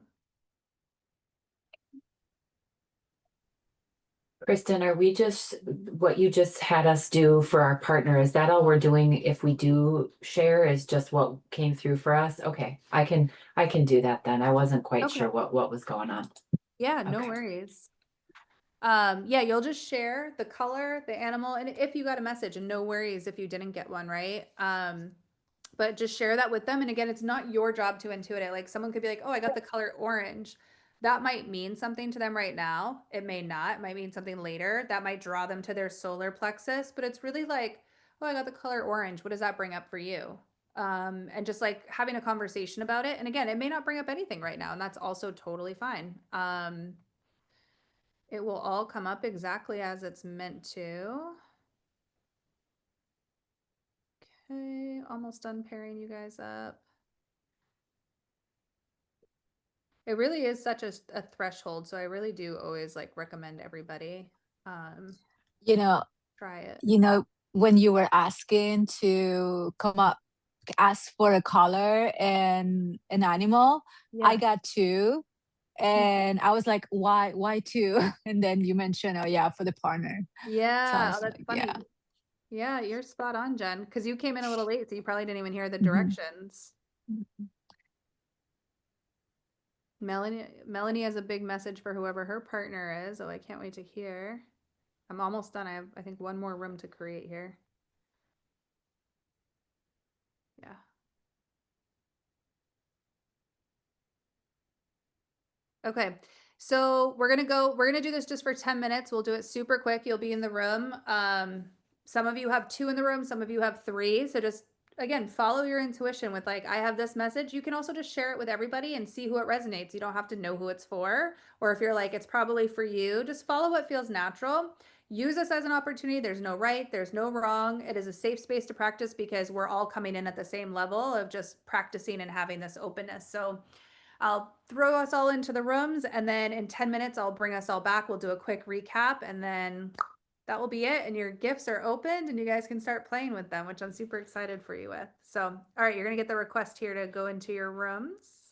Kristen, are we just, what you just had us do for our partner, is that all we're doing if we do share is just what came through for us? Okay, I can do that then. I wasn't quite sure Okay. what was going on. Yeah, no Okay. worries. Yeah, you'll just share the color, the animal, and if you got a message, and no worries if you didn't get one, right? But just share that with them. And again, it's not your job to intuit it. Like someone could be like, oh, I got the color orange. That might mean something to them right now. It may not. It might mean something later. That might draw them to their solar plexus. But it's really like, oh, I got the color orange. What does that bring up for you? And just like having a conversation about it. And again, it may not bring up anything right now. And that's also totally fine. It will all come up exactly as it's meant to. Okay, almost done pairing you guys up. It really is such a threshold, so I really do always like recommend everybody You know, try it. when you were asking to ask for a color and an animal, I Yeah. got two. And I was like, why two? And then you mentioned, oh yeah, for the partner. So I Yeah, was oh, that's like, funny. yeah. Yeah, you're spot on, Jen, because you came in a little late, so you probably didn't even hear the Mhm. directions. Mhm. Melanie has a big message for whoever her partner is. Oh, I can't wait to hear. I'm almost done. I have, I think, one more room to create here. Yeah. Okay, so we're gonna do this just for 10 minutes. We'll do it super quick. You'll be in the room. Some of you have 2 in the room, some of you have 3. So just again, follow your intuition with like, I have this message. You can also just share it with everybody and see who it resonates. You don't have to know who it's for, or if you're like, it's probably for you, just follow what feels natural. Use this as an opportunity. There's no right, there's no wrong. It is a safe space to practice because we're all coming in at the same level of just practicing and having this openness. So I'll throw us all into the rooms, and then in 10 minutes, I'll bring us all back. We'll do a quick recap, and then that will be it. And your gifts are opened, and you guys can start playing with them, which I'm super excited for you with. So, all right, you're going to get the request here to go into your rooms.